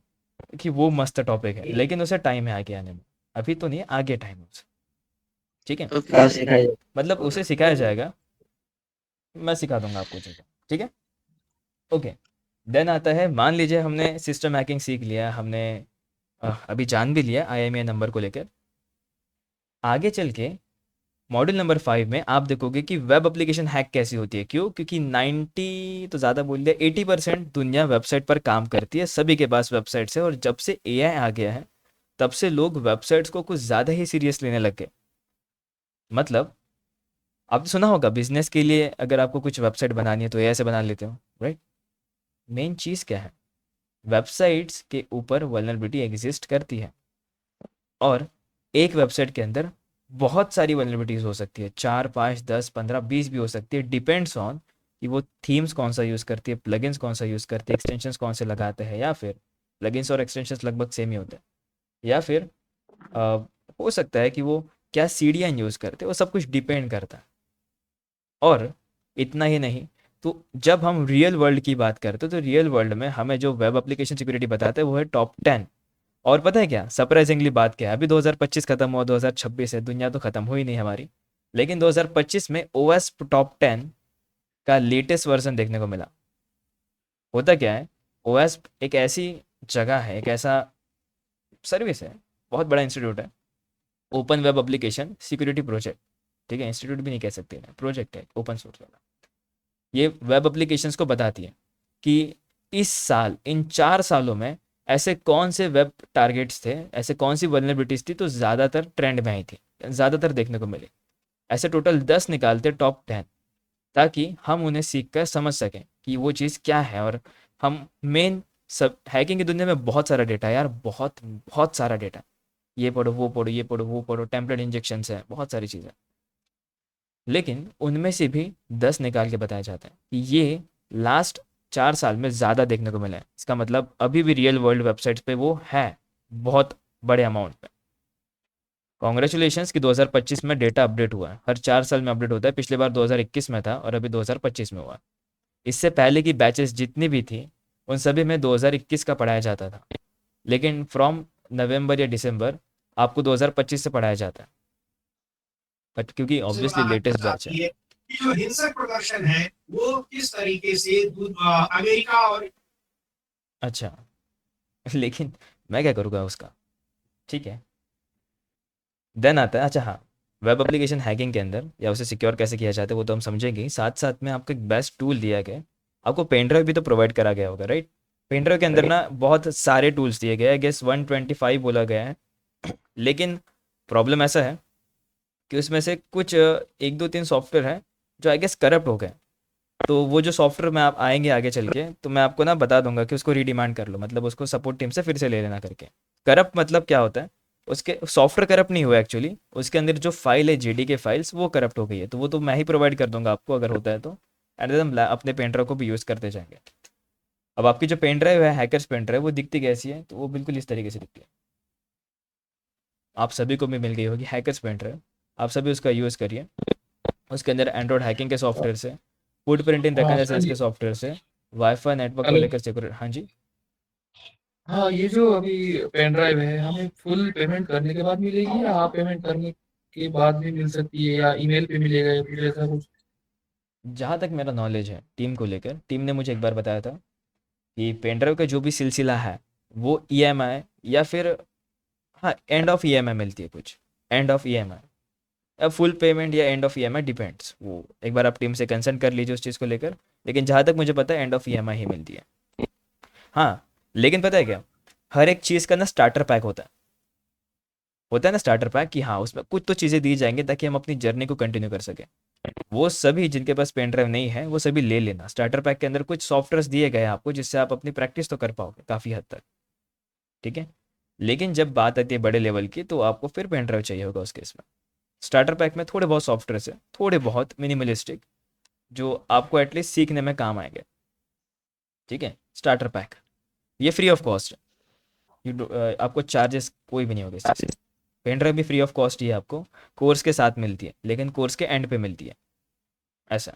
कि वो मस्त टॉपिक है, लेकिन उसे टाइम है आगे आने में, अभी तो नहीं, आगे टाइम है उसे। ठीक है, ओके कब सर। सिखाई? मतलब उसे सिखाया जाएगा, मैं सिखा दूंगा आपको चीज़ें। ठीक है, ओके। देन आता है, मान लीजिए हमने सिस्टम हैकिंग सीख लिया, हमने अभी जान भी लिया आईएमईआई नंबर को लेकर। आगे चल के मॉड्यूल नंबर 5 में आप देखोगे कि वेब एप्लीकेशन हैक कैसी होती है। क्यों? क्योंकि 90 तो ज़्यादा बोल दिया, 80% दुनिया वेबसाइट पर काम करती है, सभी के पास वेबसाइट्स है। और जब से एआई आ गया है तब से लोग वेबसाइट्स को कुछ ज़्यादा ही सीरियस लेने लग गए। मतलब आपने सुना होगा, बिजनेस के लिए अगर आपको कुछ वेबसाइट बनानी है तो एआई से बना लेते हो, राइट। मेन चीज़ क्या है, वेबसाइट्स के ऊपर वल्नरेबिलिटी एग्जिस्ट करती है, और एक वेबसाइट के अंदर बहुत सारी वल्नरेबिलिटीज़ हो सकती है, 4 5 10 15 20 भी हो सकती है, डिपेंड्स ऑन कि वो थीम्स कौन सा यूज़ करती है, प्लगइन्स कौन सा यूज़ करती है, एक्सटेंशंस कौन से लगाते हैं, या फिर प्लगइन्स और एक्सटेंशंस लगभग सेम ही होते हैं, या फिर अ, हो सकता है कि वो क्या सीढ़ियाँ यूज़ करते हैं, वो सब कुछ डिपेंड करता है। और इतना ही नहीं, तो जब हम रियल वर्ल्ड की बात करते हैं तो रियल वर्ल्ड में हमें जो वेब एप्लीकेशन सिक्योरिटी बताते हैं वो है टॉप 10। और पता है क्या सरप्राइजिंगली बात क्या है, अभी 2025 खत्म हुआ, 2026 है, दुनिया तो खत्म हुई नहीं हमारी, लेकिन 2025 में ओएस टॉप 10 का लेटेस्ट वर्जन देखने को मिला। होता क्या है, ओएस एक ऐसी जगह है, एक ऐसा सर्विस है, बहुत बड़ा इंस्टीट्यूट है, open web application security project, ठीक है, इंस्टीट्यूट भी नहीं कह सकते, प्रोजेक्ट है ओपन सोर्स वाला। ये वेब एप्लीकेशंस को बताती है कि इस साल, इन 4 सालों में ऐसे कौन से वेब टारगेट्स थे, ऐसे कौन सी वल्नरेबिलिटीज थी तो ज़्यादातर ट्रेंड में आई थी, ज़्यादातर देखने को मिली। ऐसे टोटल 10 निकालते टॉप 10, ताकि हम उन्हें सीख कर समझ सकें कि वो चीज़ क्या है। और हम मेन, सब हैकिंग की दुनिया में बहुत सारा डेटा है यार, बहुत बहुत सारा डेटा। ये पढ़ो वो पढ़ो, ये पढ़ो वो पढ़ो, टेम्पलेट इंजेक्शंस है, बहुत सारी चीज़ें। लेकिन उनमें से भी 10 निकाल के बताया जाता है कि ये लास्ट 4 साल में ज़्यादा देखने को मिला है। इसका मतलब अभी भी रियल वर्ल्ड वेबसाइट्स पे वो है, बहुत बड़े अमाउंट पे। कॉन्ग्रेचुलेशंस कि 2025 में डेटा अपडेट हुआ है, हर 4 साल में अपडेट होता है। पिछली बार 2021 में था और अभी 2025 में हुआ। इससे पहले की बैचेस जितनी भी थी उन सभी में 2021 का पढ़ाया जाता था, लेकिन फ्रॉम नवंबर या दिसंबर आपको 2025 से पढ़ाया जाता है, बट क्योंकि ऑब्वियसली लेटेस्ट बैच है। ये जो हिंसक प्रदर्शन है वो किस तरीके से अमेरिका और अच्छा लेकिन मैं क्या करूँगा उसका, ठीक है। देन आता है, अच्छा हाँ, वेब एप्लीकेशन हैकिंग के अंदर या उसे सिक्योर कैसे किया जाता है वो तो हम समझेंगे ही। साथ साथ में आपको एक बेस्ट टूल दिया गया है, आपको पेन ड्राइव भी तो प्रोवाइड करा गया होगा, राइट। पेन ड्राइव के अंदर ना बहुत सारे टूल्स दिए गए हैं, गेस 125 बोला गया है। लेकिन प्रॉब्लम ऐसा है कि उसमें से कुछ 1 2 3 सॉफ्टवेयर है जो आई गेस करप्ट हो गए। तो वो जो सॉफ्टवेयर में आप आएंगे आगे चल के तो मैं आपको ना बता दूंगा कि उसको रीडिमांड कर लो, मतलब उसको सपोर्ट टीम से फिर से ले लेना करके। करप्ट मतलब क्या होता है, उसके सॉफ्टवेयर करप्ट नहीं हुआ एक्चुअली, उसके अंदर जो फाइल है जेडी के फाइल्स वो करप्ट हो गई है, तो वो तो मैं ही प्रोवाइड कर दूंगा आपको अगर होता है तो। एंड हम अपने पेन ड्राइव को भी यूज़ करते जाएंगे। अब आपकी जो पेन ड्राइव है, हैकर्स पेन ड्राइव, वो दिखती कैसी है, तो वो बिल्कुल इस तरीके से दिखती है। आप सभी को भी मिल गई होगी हैकर्स पेन ड्राइव, आप सभी उसका यूज़ करिए। उसके अंदर एंड्रॉयड हैकिंग के सॉफ्टवेयर से, फुटप्रिंट इन रिकॉग्निशन के सॉफ्टवेयर से, वाईफाई नेटवर्क को लेकर सिक्योरिटी। हाँ जी, हाँ, ये जो अभी पेन ड्राइव है हमें फुल पेमेंट करने के बाद मिलेगी या हाफ पेमेंट करने के बाद भी मिल सकती है या ईमेल पे मिलेगा या कुछ ऐसा कुछ? जहाँ तक मेरा नॉलेज है टीम को लेकर, टीम ने मुझे एक बार बताया था कि पेन ड्राइव का जो भी सिलसिला है वो ईएमआई या फिर, हाँ, एंड ऑफ ईएमआई मिलती है कुछ, एंड ऑफ ईएमआई। अब फुल पेमेंट या एंड ऑफ ईएमआई डिपेंड्स, वो एक बार आप टीम से कंसल्ट कर लीजिए उस चीज़ को लेकर। लेकिन जहाँ तक मुझे पता है एंड ऑफ ईएमआई ही मिलती है। हाँ, लेकिन पता है क्या, हर एक चीज़ का ना स्टार्टर पैक होता है ना स्टार्टर पैक, कि हाँ उसमें कुछ तो चीज़ें दी जाएंगी ताकि हम अपनी जर्नी को कंटिन्यू कर सकें। वो सभी जिनके पास पेन ड्राइव नहीं है वो सभी ले लेना। स्टार्टर पैक के अंदर कुछ सॉफ्टवेयर्स दिए गए हैं आपको जिससे आप अपनी प्रैक्टिस तो कर पाओगे काफ़ी हद तक, ठीक है। लेकिन जब बात आती है बड़े लेवल की तो आपको फिर पेन ड्राइव चाहिए होगा उस केस में। स्टार्टर पैक में थोड़े बहुत सॉफ्टवेयर है, थोड़े बहुत मिनिमलिस्टिक, जो आपको एटलीस्ट सीखने में काम आएंगे, ठीक है। स्टार्टर पैक ये फ्री ऑफ कॉस्ट है, आपको चार्जेस कोई भी नहीं होगा इस चीज़ से। पेन ड्राइव भी फ्री ऑफ कॉस्ट ही है, आपको कोर्स के साथ मिलती है, लेकिन कोर्स के एंड पे मिलती है ऐसा।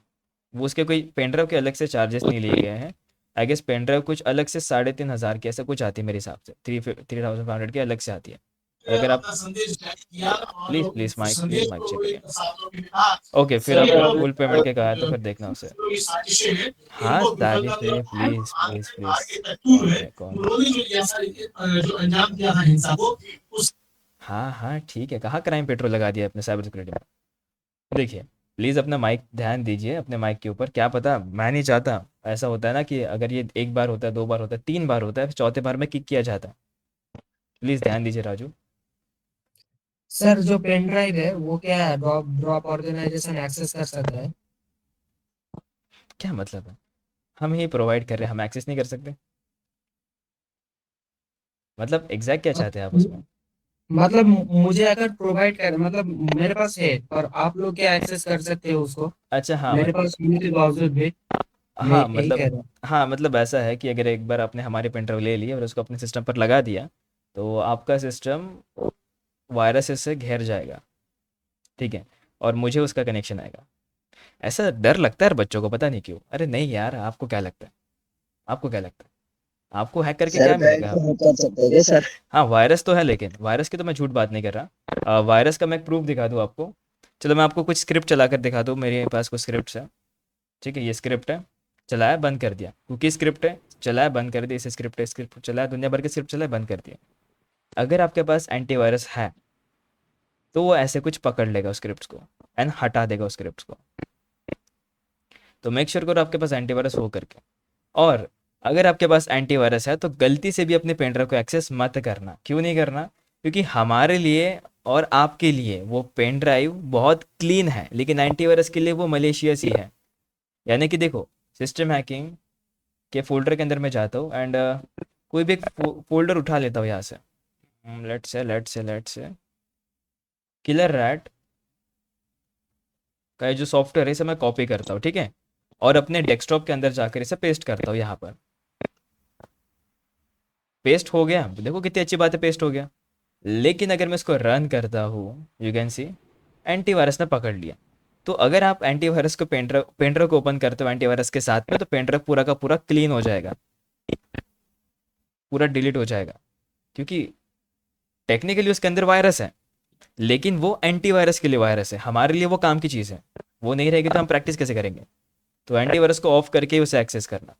वो उसके कोई पेन ड्राइव के अलग से चार्जेस नहीं लिए गए हैं। आई गेस पेन ड्राइव कुछ अलग से 3,500 की ऐसा कुछ आती है मेरे हिसाब से, 3,500 की अलग से आती है। अगर आप अपना संदेश जारी किया और प्लीज़ लोग प्लीज़ माइक संदेश माइक को चेक करिए। छात्रों के बिना ओके, फिर सभी आपको लोग फुल पेमेंट के कहा है तो फिर देखना उसे। जो ये साजिशें हैं हाँ, इनको विफलता तारीफ़ है, में प्लीज़ प्लीज़ प्लीज़। आगे तक टूर है कौन उन्होंने जो ऐसा जो अंजाम दिया था हिंसा को उस हाँ हाँ ठीक है, कहाँ क्राइम पेट्रोल लगा दिया अपने साइबर सिक्योरिटी में। देखिए, प्लीज़ अपना माइक ध्यान दीजिए अपने माइक के ऊपर। क्या पता, मैं नहीं चाहता ऐसा होता है ना कि अगर ये एक बार होता है, 2 बार होता है, 3 बार होता है, फिर चौथे बार में किक किया जाता है। प्लीज़ ध्यान दीजिए राजू। सर जो पेन ड्राइव है वो क्या है, ड्रॉप ड्रॉप ऑर्गेनाइजेशन एक्सेस कर सकता है? क्या मतलब है, हम ही प्रोवाइड कर रहे हैं, हम एक्सेस नहीं कर सकते? मतलब एग्जैक्ट क्या चाहते हैं आप उसमें? मतलब मुझे अगर प्रोवाइड कर, मतलब मेरे पास है और आप लोग क्या एक्सेस कर सकते हो उसको? अच्छा हाँ, मेरे पास होने के बावजूद भी मैं हाँ यही कह मतलब, रहा हूँ। हाँ मतलब ऐसा है कि अगर एक बार आपने हमारे पेन ड्राइव ले लिया और उसको अपने सिस्टम पर लगा दिया तो आपका सिस्टम वायरस से घेर जाएगा, ठीक है, और मुझे उसका कनेक्शन आएगा। ऐसा डर लगता है बच्चों को, पता नहीं क्यों। अरे नहीं यार, आपको क्या लगता है, आपको क्या लगता है, आपको हैक करके सर क्या बैंक मिलेगा? को हैक कर सकते हैं क्या सर? हाँ वायरस तो है, लेकिन वायरस की तो मैं झूठ बात नहीं कर रहा। वायरस का मैं एक प्रूफ दिखा दूँ आपको। चलो मैं आपको कुछ स्क्रिप्ट चला कर दिखा दूँ, मेरे पास कुछ स्क्रिप्ट है, ठीक है। ये स्क्रिप्ट है, चलाया बंद कर दिया, कुकी स्क्रिप्ट है, चलाया बंद कर दिया, इसे स्क्रिप्ट है, स्क्रिप्ट चलाया, दुनिया भर के स्क्रिप्ट चलाया बंद कर दिया। अगर आपके पास एंटीवायरस है तो वो ऐसे कुछ पकड़ लेगा उस स्क्रिप्ट्स को एंड हटा देगा उस स्क्रिप्ट्स को। तो मेक श्योर करो आपके पास एंटीवायरस हो करके। और अगर आपके पास एंटीवायरस है तो गलती से भी अपने पेन ड्राइव को एक्सेस मत करना। क्यों नहीं करना? क्योंकि हमारे लिए और आपके लिए वो पेन ड्राइव बहुत क्लीन है, लेकिन एंटीवायरस के लिए वो मलेशियस ही है। यानी कि देखो, सिस्टम हैकिंग के फोल्डर के अंदर मैं जाता हूँ एंड कोई भी एक फोल्डर उठा लेता हूँ यहाँ से, लेट्स से किलर रैट का ये जो सॉफ्टवेयर है इसे मैं कॉपी करता हूँ, ठीक है, और अपने डेस्कटॉप के अंदर जाकर इसे पेस्ट करता हूँ यहाँ पर। पेस्ट हो गया, देखो कितनी अच्छी बात है, पेस्ट हो गया। लेकिन अगर मैं इसको रन करता हूँ, यू कैन सी एंटीवायरस ने पकड़ लिया। तो अगर आप एंटीवायरस को पेंड्राइव को ओपन करते हो एंटीवायरस के साथ में, तो पेंड्राइव पूरा का पूरा क्लीन हो जाएगा, पूरा डिलीट हो जाएगा। क्योंकि टेक्निकली उसके अंदर वायरस है, लेकिन वो एंटीवायरस के लिए वायरस है, हमारे लिए वो काम की चीज़ है। वो नहीं रहेगी तो हम प्रैक्टिस कैसे करेंगे? तो एंटीवायरस को ऑफ करके ही उसे एक्सेस करना।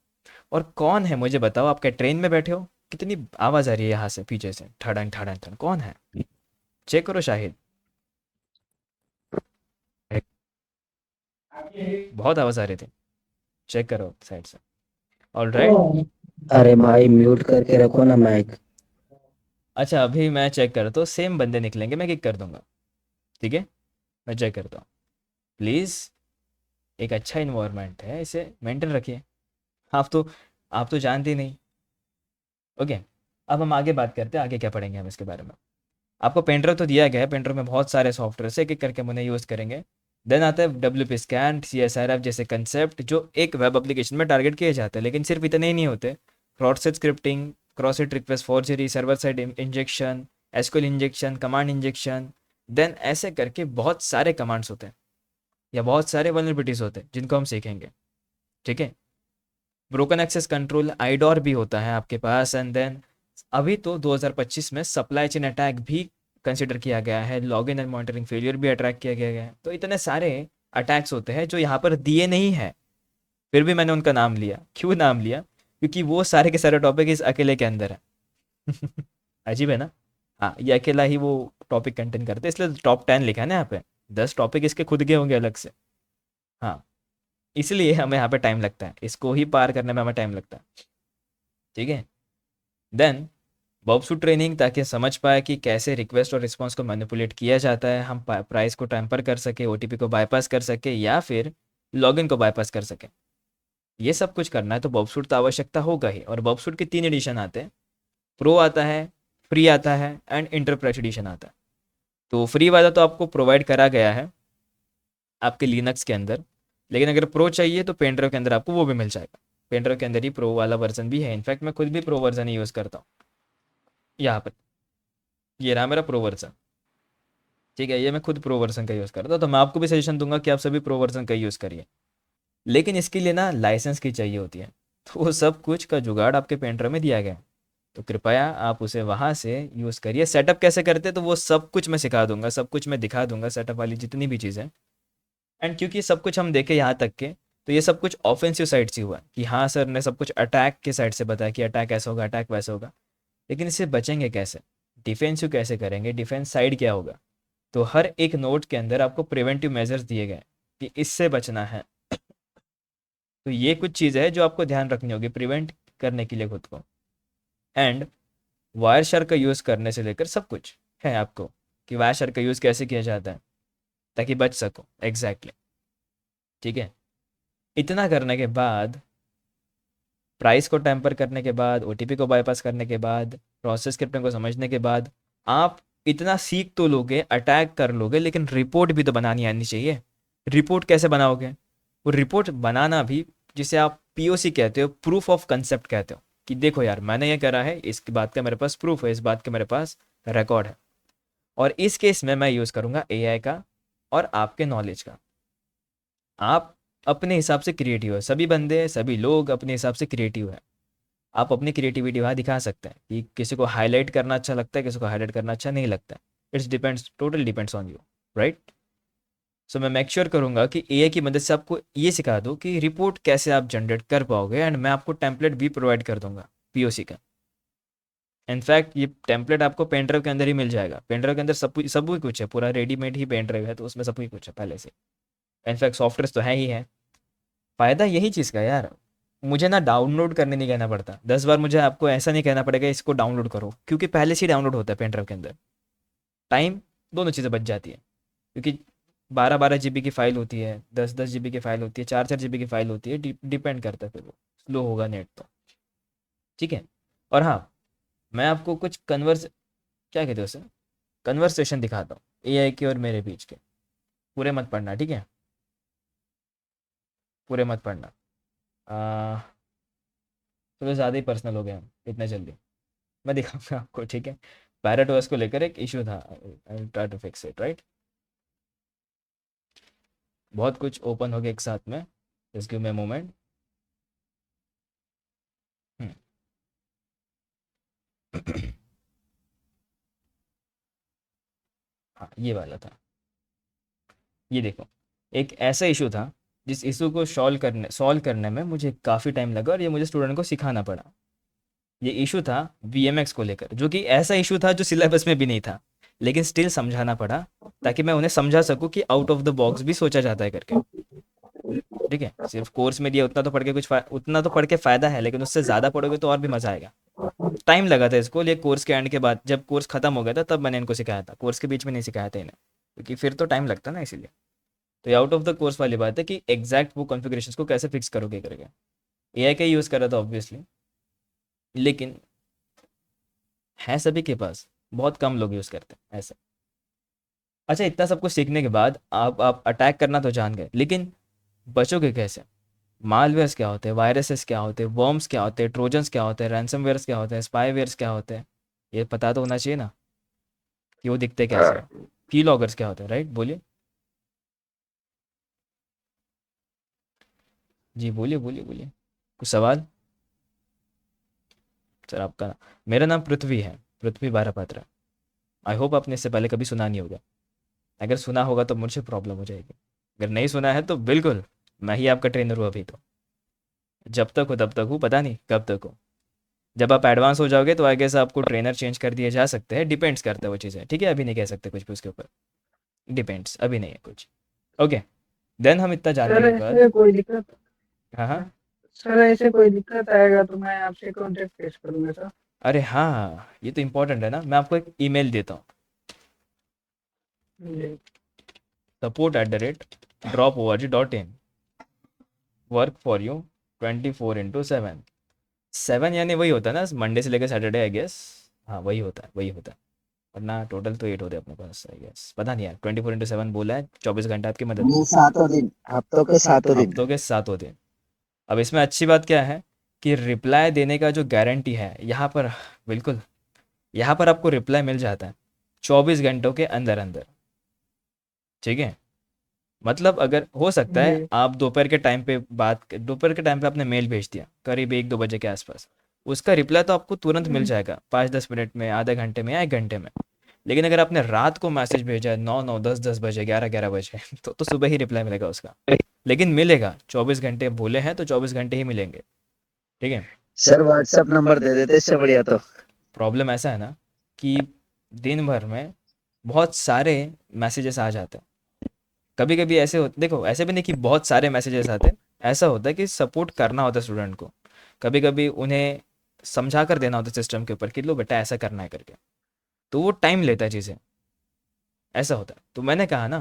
और कौन है मुझे बताओ, आपके ट्रेन में बैठे हो, कितनी आवाज़ आ रही है यहाँ से पीछे से, ठड़न ठड़न ठड़न, कौन है? चेक करो शाहिद, बहुत आवाज़ आ रही थी, चेक करो साइड से। ऑल राइट, अरे भाई म्यूट करके रखो ना माइक। अच्छा अभी मैं चेक करता हूँ, सेम बंदे निकलेंगे, मैं किक कर दूंगा, ठीक है, मैं चेक करता हूँ। प्लीज़, एक अच्छा इन्वायरमेंट है, इसे मेंटेन रखिए। आप तो जानते ही नहीं। ओके, अब हम आगे बात करते हैं, आगे क्या पढ़ेंगे हम इसके बारे में। आपको पेंड्राइव तो दिया गया है, पेंड्राइव में बहुत सारे सॉफ्टवेयर एक एक करके हम उन्हें यूज़ करेंगे। देन आता है WP स्कैन, CSRF जैसे कंसेप्ट जो एक वेब एप्लीकेशन में टारगेट किए जाते हैं। लेकिन सिर्फ इतने ही नहीं होते, cross site scripting, cross site request forgery, server side injection, SQL injection, command injection, then ऐसे करके बहुत सारे कमांड्स होते हैं या बहुत सारे वल्नरेबिलिटीज़ होते हैं जिनको हम सीखेंगे, ठीक है। ब्रोकन एक्सेस कंट्रोल, आईडोर भी होता है आपके पास। एंड देन अभी तो 2025 में सप्लाई चेन अटैक भी कंसिडर किया गया है, लॉगिन एंड मॉनिटरिंग फेलियर भी अट्रैक्ट किया गया है। तो इतने सारे अटैक्स होते हैं जो यहाँ पर दिए नहीं है, फिर भी मैंने उनका नाम लिया। क्यों नाम लिया? क्योंकि वो सारे के सारे टॉपिक इस अकेले के अंदर है। अजीब है ना? हाँ, ये अकेला ही वो टॉपिक कंटेन करते हैं, इसलिए टॉप 10 लिखा है ना यहाँ पे। 10 टॉपिक इसके खुद के होंगे अलग से। हाँ, इसलिए हमें यहाँ पे टाइम लगता है, इसको ही पार करने में हमें टाइम लगता है, ठीक है। देन बॉब्सूट ट्रेनिंग, ताकि समझ पाए कि कैसे रिक्वेस्ट और रिस्पांस को मैनिपुलेट किया जाता है, हम प्राइस को टेम्पर कर सके, OTP को बाईपास कर सके या फिर लॉगिन को बाईपास कर सके। ये सब कुछ करना है तो बॉब्सूट तो आवश्यकता होगा ही। और बॉब्सूट के 3 एडिशन आते हैं, प्रो आता है, फ्री आता है एंड इंटरप्राइज एडिशन आता है। तो फ्री वाला तो आपको प्रोवाइड करा गया है आपके लिनक्स के अंदर, लेकिन अगर प्रो चाहिए तो पेनड्राइव के अंदर आपको वो भी मिल जाएगा। पेनड्राइव के अंदर ही प्रो वाला वर्जन भी है, इनफैक्ट मैं खुद भी प्रो वर्जन ही यूज़ करता हूँ। यहाँ पर ये रहा मेरा प्रो वर्जन, ठीक है, ये मैं खुद प्रो वर्जन का यूज़ करता हूँ। तो मैं आपको भी सजेशन दूंगा कि आप सभी प्रो वर्जन का यूज़ करिए, लेकिन इसके लिए ना लाइसेंस की चाहिए होती है। तो वो सब कुछ का जुगाड़ आपके पेनड्राइव में दिया गया है, तो कृपया आप उसे वहाँ से यूज़ करिए। सेटअप कैसे करते तो वो सब कुछ मैं सिखा दूंगा, सब कुछ मैं दिखा दूंगा, सेटअप वाली जितनी भी चीज़ें। एंड क्योंकि सब कुछ हम देखे यहाँ तक के, तो ये सब कुछ ऑफेंसिव साइड से हुआ कि हाँ सर ने सब कुछ अटैक के साइड से बताया कि अटैक ऐसा होगा, अटैक वैसा होगा। लेकिन इससे बचेंगे कैसे, डिफेंसिव कैसे करेंगे, डिफेंस साइड क्या होगा। तो हर एक नोट के अंदर आपको प्रिवेंटिव मेजर्स दिए गए कि इससे बचना है। तो ये कुछ चीज़ें हैं जो आपको ध्यान रखनी होगी प्रिवेंट करने के लिए खुद को। एंड वायर शार्क का यूज़ करने से लेकर सब कुछ है आपको कि वायर शार्क का यूज़ कैसे किया जाता है ताकि बच सको। एग्जैक्टली, ठीक है। इतना करने के बाद, प्राइस को टेम्पर करने के बाद, OTP को बाईपास करने के बाद, प्रोसेस स्क्रिप्टिंग को समझने के बाद, आप इतना सीख तो लोगे, अटैक कर लोगे, लेकिन रिपोर्ट भी तो बनानी आनी चाहिए। रिपोर्ट कैसे बनाओगे? वो रिपोर्ट बनाना भी, जिसे आप POC कहते हो, प्रूफ ऑफ कंसेप्ट कहते हो, कि देखो यार मैंने ये करा है, इस बात का मेरे पास प्रूफ है, इस बात का मेरे पास रिकॉर्ड है। और इस केस में मैं यूज़ करूँगा AI का और आपके नॉलेज का। आप अपने हिसाब से क्रिएटिव है, सभी बंदे सभी लोग अपने हिसाब से क्रिएटिव है। आप अपनी क्रिएटिविटी वहाँ दिखा सकते हैं कि किसी को हाईलाइट करना अच्छा लगता है, किसी को हाईलाइट करना अच्छा नहीं लगता है। It's depends, total depends on you, right. So मैं मेक श्योर करूँगा कि AI की मदद से आपको ये सिखा दूँ कि रिपोर्ट कैसे आप जनरेट कर पाओगे। एंड मैं आपको टेम्पलेट भी प्रोवाइड कर दूंगा POC का, इनफैक्ट ये टेम्पलेट आपको पेन ड्राइव के अंदर ही मिल जाएगा। पेन ड्राइव के अंदर सब ही कुछ है, पूरा रेडीमेड ही पेन ड्राइव है, तो उसमें सब ही कुछ है पहले से। इनफैक्ट सॉफ्टवेयर तो है ही है। फ़ायदा यही चीज़ का यार, मुझे ना डाउनलोड करने नहीं कहना पड़ता 10 बार, मुझे आपको ऐसा नहीं कहना पड़ेगा इसको डाउनलोड करो, क्योंकि पहले से ही डाउनलोड होता है पेन ड्राइव के अंदर। टाइम, दोनों चीज़ें बच जाती है, क्योंकि 12-12 GB की फ़ाइल होती है, 10-10 GB की फ़ाइल होती है, 4-4 GB की फ़ाइल होती है, डिपेंड करता है फिर वो स्लो होगा नेट तो। ठीक है। और हाँ, मैं आपको कुछ क्या कहते हैं उसे, कन्वर्सेशन दिखाता हूँ एआई के और मेरे बीच के। पूरे मत पढ़ना, ठीक है, पूरे मत पढ़ना। थोड़ा ज़्यादा ही पर्सनल हो गया हम इतना जल्दी। मैं दिखाऊंगा आपको, ठीक है। पैरेट ओएस को लेकर एक इशू था, I try to fix it, right. बहुत कुछ ओपन हो गया एक साथ में, just give me a moment. हाँ, ये वाला था। ये देखो, एक ऐसा इशू था जिस इशू को सॉल्व करने में मुझे काफ़ी टाइम लगा, और ये मुझे स्टूडेंट को सिखाना पड़ा। ये इशू था वीएमएक्स को लेकर, जो कि ऐसा इशू था जो सिलेबस में भी नहीं था, लेकिन स्टिल समझाना पड़ा ताकि मैं उन्हें समझा सकूं कि आउट ऑफ द बॉक्स भी सोचा जाता है करके। ठीक है, सिर्फ कोर्स में दिया उतना तो पढ़ के उतना तो पढ़ के फ़ायदा है, लेकिन उससे ज़्यादा पढ़ोगे तो और भी मज़ा आएगा। टाइम लगा था इसको, ये कोर्स के एंड के बाद जब कोर्स खत्म हो गया था तब मैंने इनको सिखाया था, कोर्स के बीच में नहीं सिखाया था इन्हें, क्योंकि फिर तो टाइम लगता ना, इसीलिए। तो ये आउट ऑफ द कोर्स वाली बात है कि एग्जैक्ट वो कॉन्फ़िगरेशंस को कैसे फिक्स करोगे करके। एआई का यूज़ कर रहा था ऑब्वियसली, लेकिन है सभी के पास, बहुत कम लोग यूज़ करते हैं ऐसा। अच्छा, इतना सब कुछ सीखने के बाद आप अटैक करना तो जान गए, लेकिन बचोगे कैसे? मालवेयर्स क्या होते हैं, वायरसेस क्या होते हैं, वर्म्स क्या होते हैं, ट्रोजन्स क्या होते हैं, रैंसमवेयर्स क्या होते हैं, स्पाईवेयर्स क्या होते हैं, ये पता तो होना चाहिए ना कि वो दिखते कैसे हैं। कीलॉगर्स क्या होते हैं, राइट? बोलिए जी, बोलिए बोलिए बोलिए, कुछ सवाल? सर आपका, मेरा नाम पृथ्वी है, पृथ्वी बारापात्रा। आई होप आपने इससे पहले कभी सुना नहीं होगा। अगर सुना होगा तो मुझसे प्रॉब्लम हो जाएगी, अगर नहीं सुना है तो बिल्कुल मैं ही आपका ट्रेनर हूँ अभी तो। जब तक हो तब तक हूँ, पता नहीं कब तक हो। जब आप एडवांस हो जाओगे तो आई गेस आपको ट्रेनर चेंज कर दिए जा सकते हैं, डिपेंड्स करता है वो चीज़ें, ठीक है। अभी नहीं कह सकते कुछ भी उसके ऊपर, डिपेंड्स, अभी नहीं है कुछ। ओके, देन हम इतना जानने सर के बाद, ऐसे कोई दिक्कत हाँ हाँ, सर ऐसे कोई दिक्कत आएगा तो मैं आपसे कॉन्टेक्ट कैसे करूँगा सर? अरे हाँ, ये तो इम्पोर्टेंट है ना। मैं आपको एक ईमेल देता हूँ, जी। support@droporg.in, work for you 24/7। 7 यानी वही होता है ना, मंडे से लेकर सैटरडे, आई गेस। हाँ, वही होता है, वही होता है। वरना टोटल तो 8 होते हैं अपने पास, आई गेस। पता नहीं यार, 24/7 बोला है, 24 घंटा आपकी मदद नहीं, में। 7 दिन, हफ्तों के 7 दिन। हफ्तों के 7 दिन। अब इसमें अच्छी बात क्या है कि रिप्लाई देने का जो गारंटी है यहाँ पर, बिल्कुल यहाँ पर आपको रिप्लाई मिल जाता है 24 घंटों के अंदर अंदर, ठीक है। मतलब अगर हो सकता है जी। आप दोपहर के टाइम पे आपने मेल भेज दिया करीब 1-2 बजे के आसपास, उसका रिप्लाई तो आपको तुरंत मिल जाएगा 5-10 मिनट में, आधे घंटे में या 1 घंटे में। लेकिन अगर आपने रात को मैसेज भेजा है 9-9, 10-10 बजे, 11-11 बजे तो सुबह ही रिप्लाई मिलेगा उसका, लेकिन मिलेगा। 24 घंटे बोले हैं तो 24 घंटे ही मिलेंगे, ठीक है। सर व्हाट्सएप नंबर दे देते, इससे बढ़िया तो। प्रॉब्लम ऐसा है ना कि दिन भर में बहुत सारे मैसेजेस आ जाते हैं। कभी कभी ऐसे होते, देखो ऐसे भी नहीं कि बहुत सारे मैसेजेस आते हैं, ऐसा होता है कि सपोर्ट करना होता है स्टूडेंट को, कभी कभी उन्हें समझा कर देना होता है सिस्टम के ऊपर कि लो बेटा ऐसा करना है करके, तो वो टाइम लेता है चीज़ें, ऐसा होता है। तो मैंने कहा ना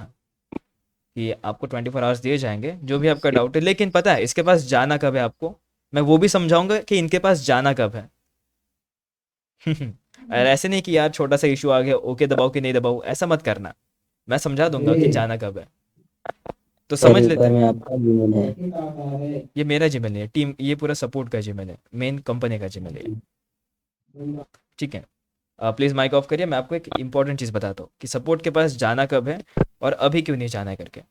कि आपको 24 आवर्स दिए जाएंगे, जो भी आपका डाउट है। लेकिन पता है इसके पास जाना कब है आपको, मैं वो भी समझाऊंगा कि इनके पास जाना कब है। और ऐसे नहीं कि यार छोटा सा इशू आ गया, ओके दबाओ कि नहीं दबाओ, ऐसा मत करना। मैं समझा दूंगा कि जाना कब है, तो सर समझ लेते ऊपर हैं। में आपका जीमेल है। ये मेरा जीमेल नहीं है, टीम, ये पूरा सपोर्ट का जीमेल है, मेन कंपनी का जीमेल है, ठीक है। प्लीज़ माइक ऑफ करिए, मैं आपको एक इंपॉर्टेंट चीज़ बताता हूँ कि सपोर्ट के पास जाना कब है और अभी क्यों नहीं जाना है करके।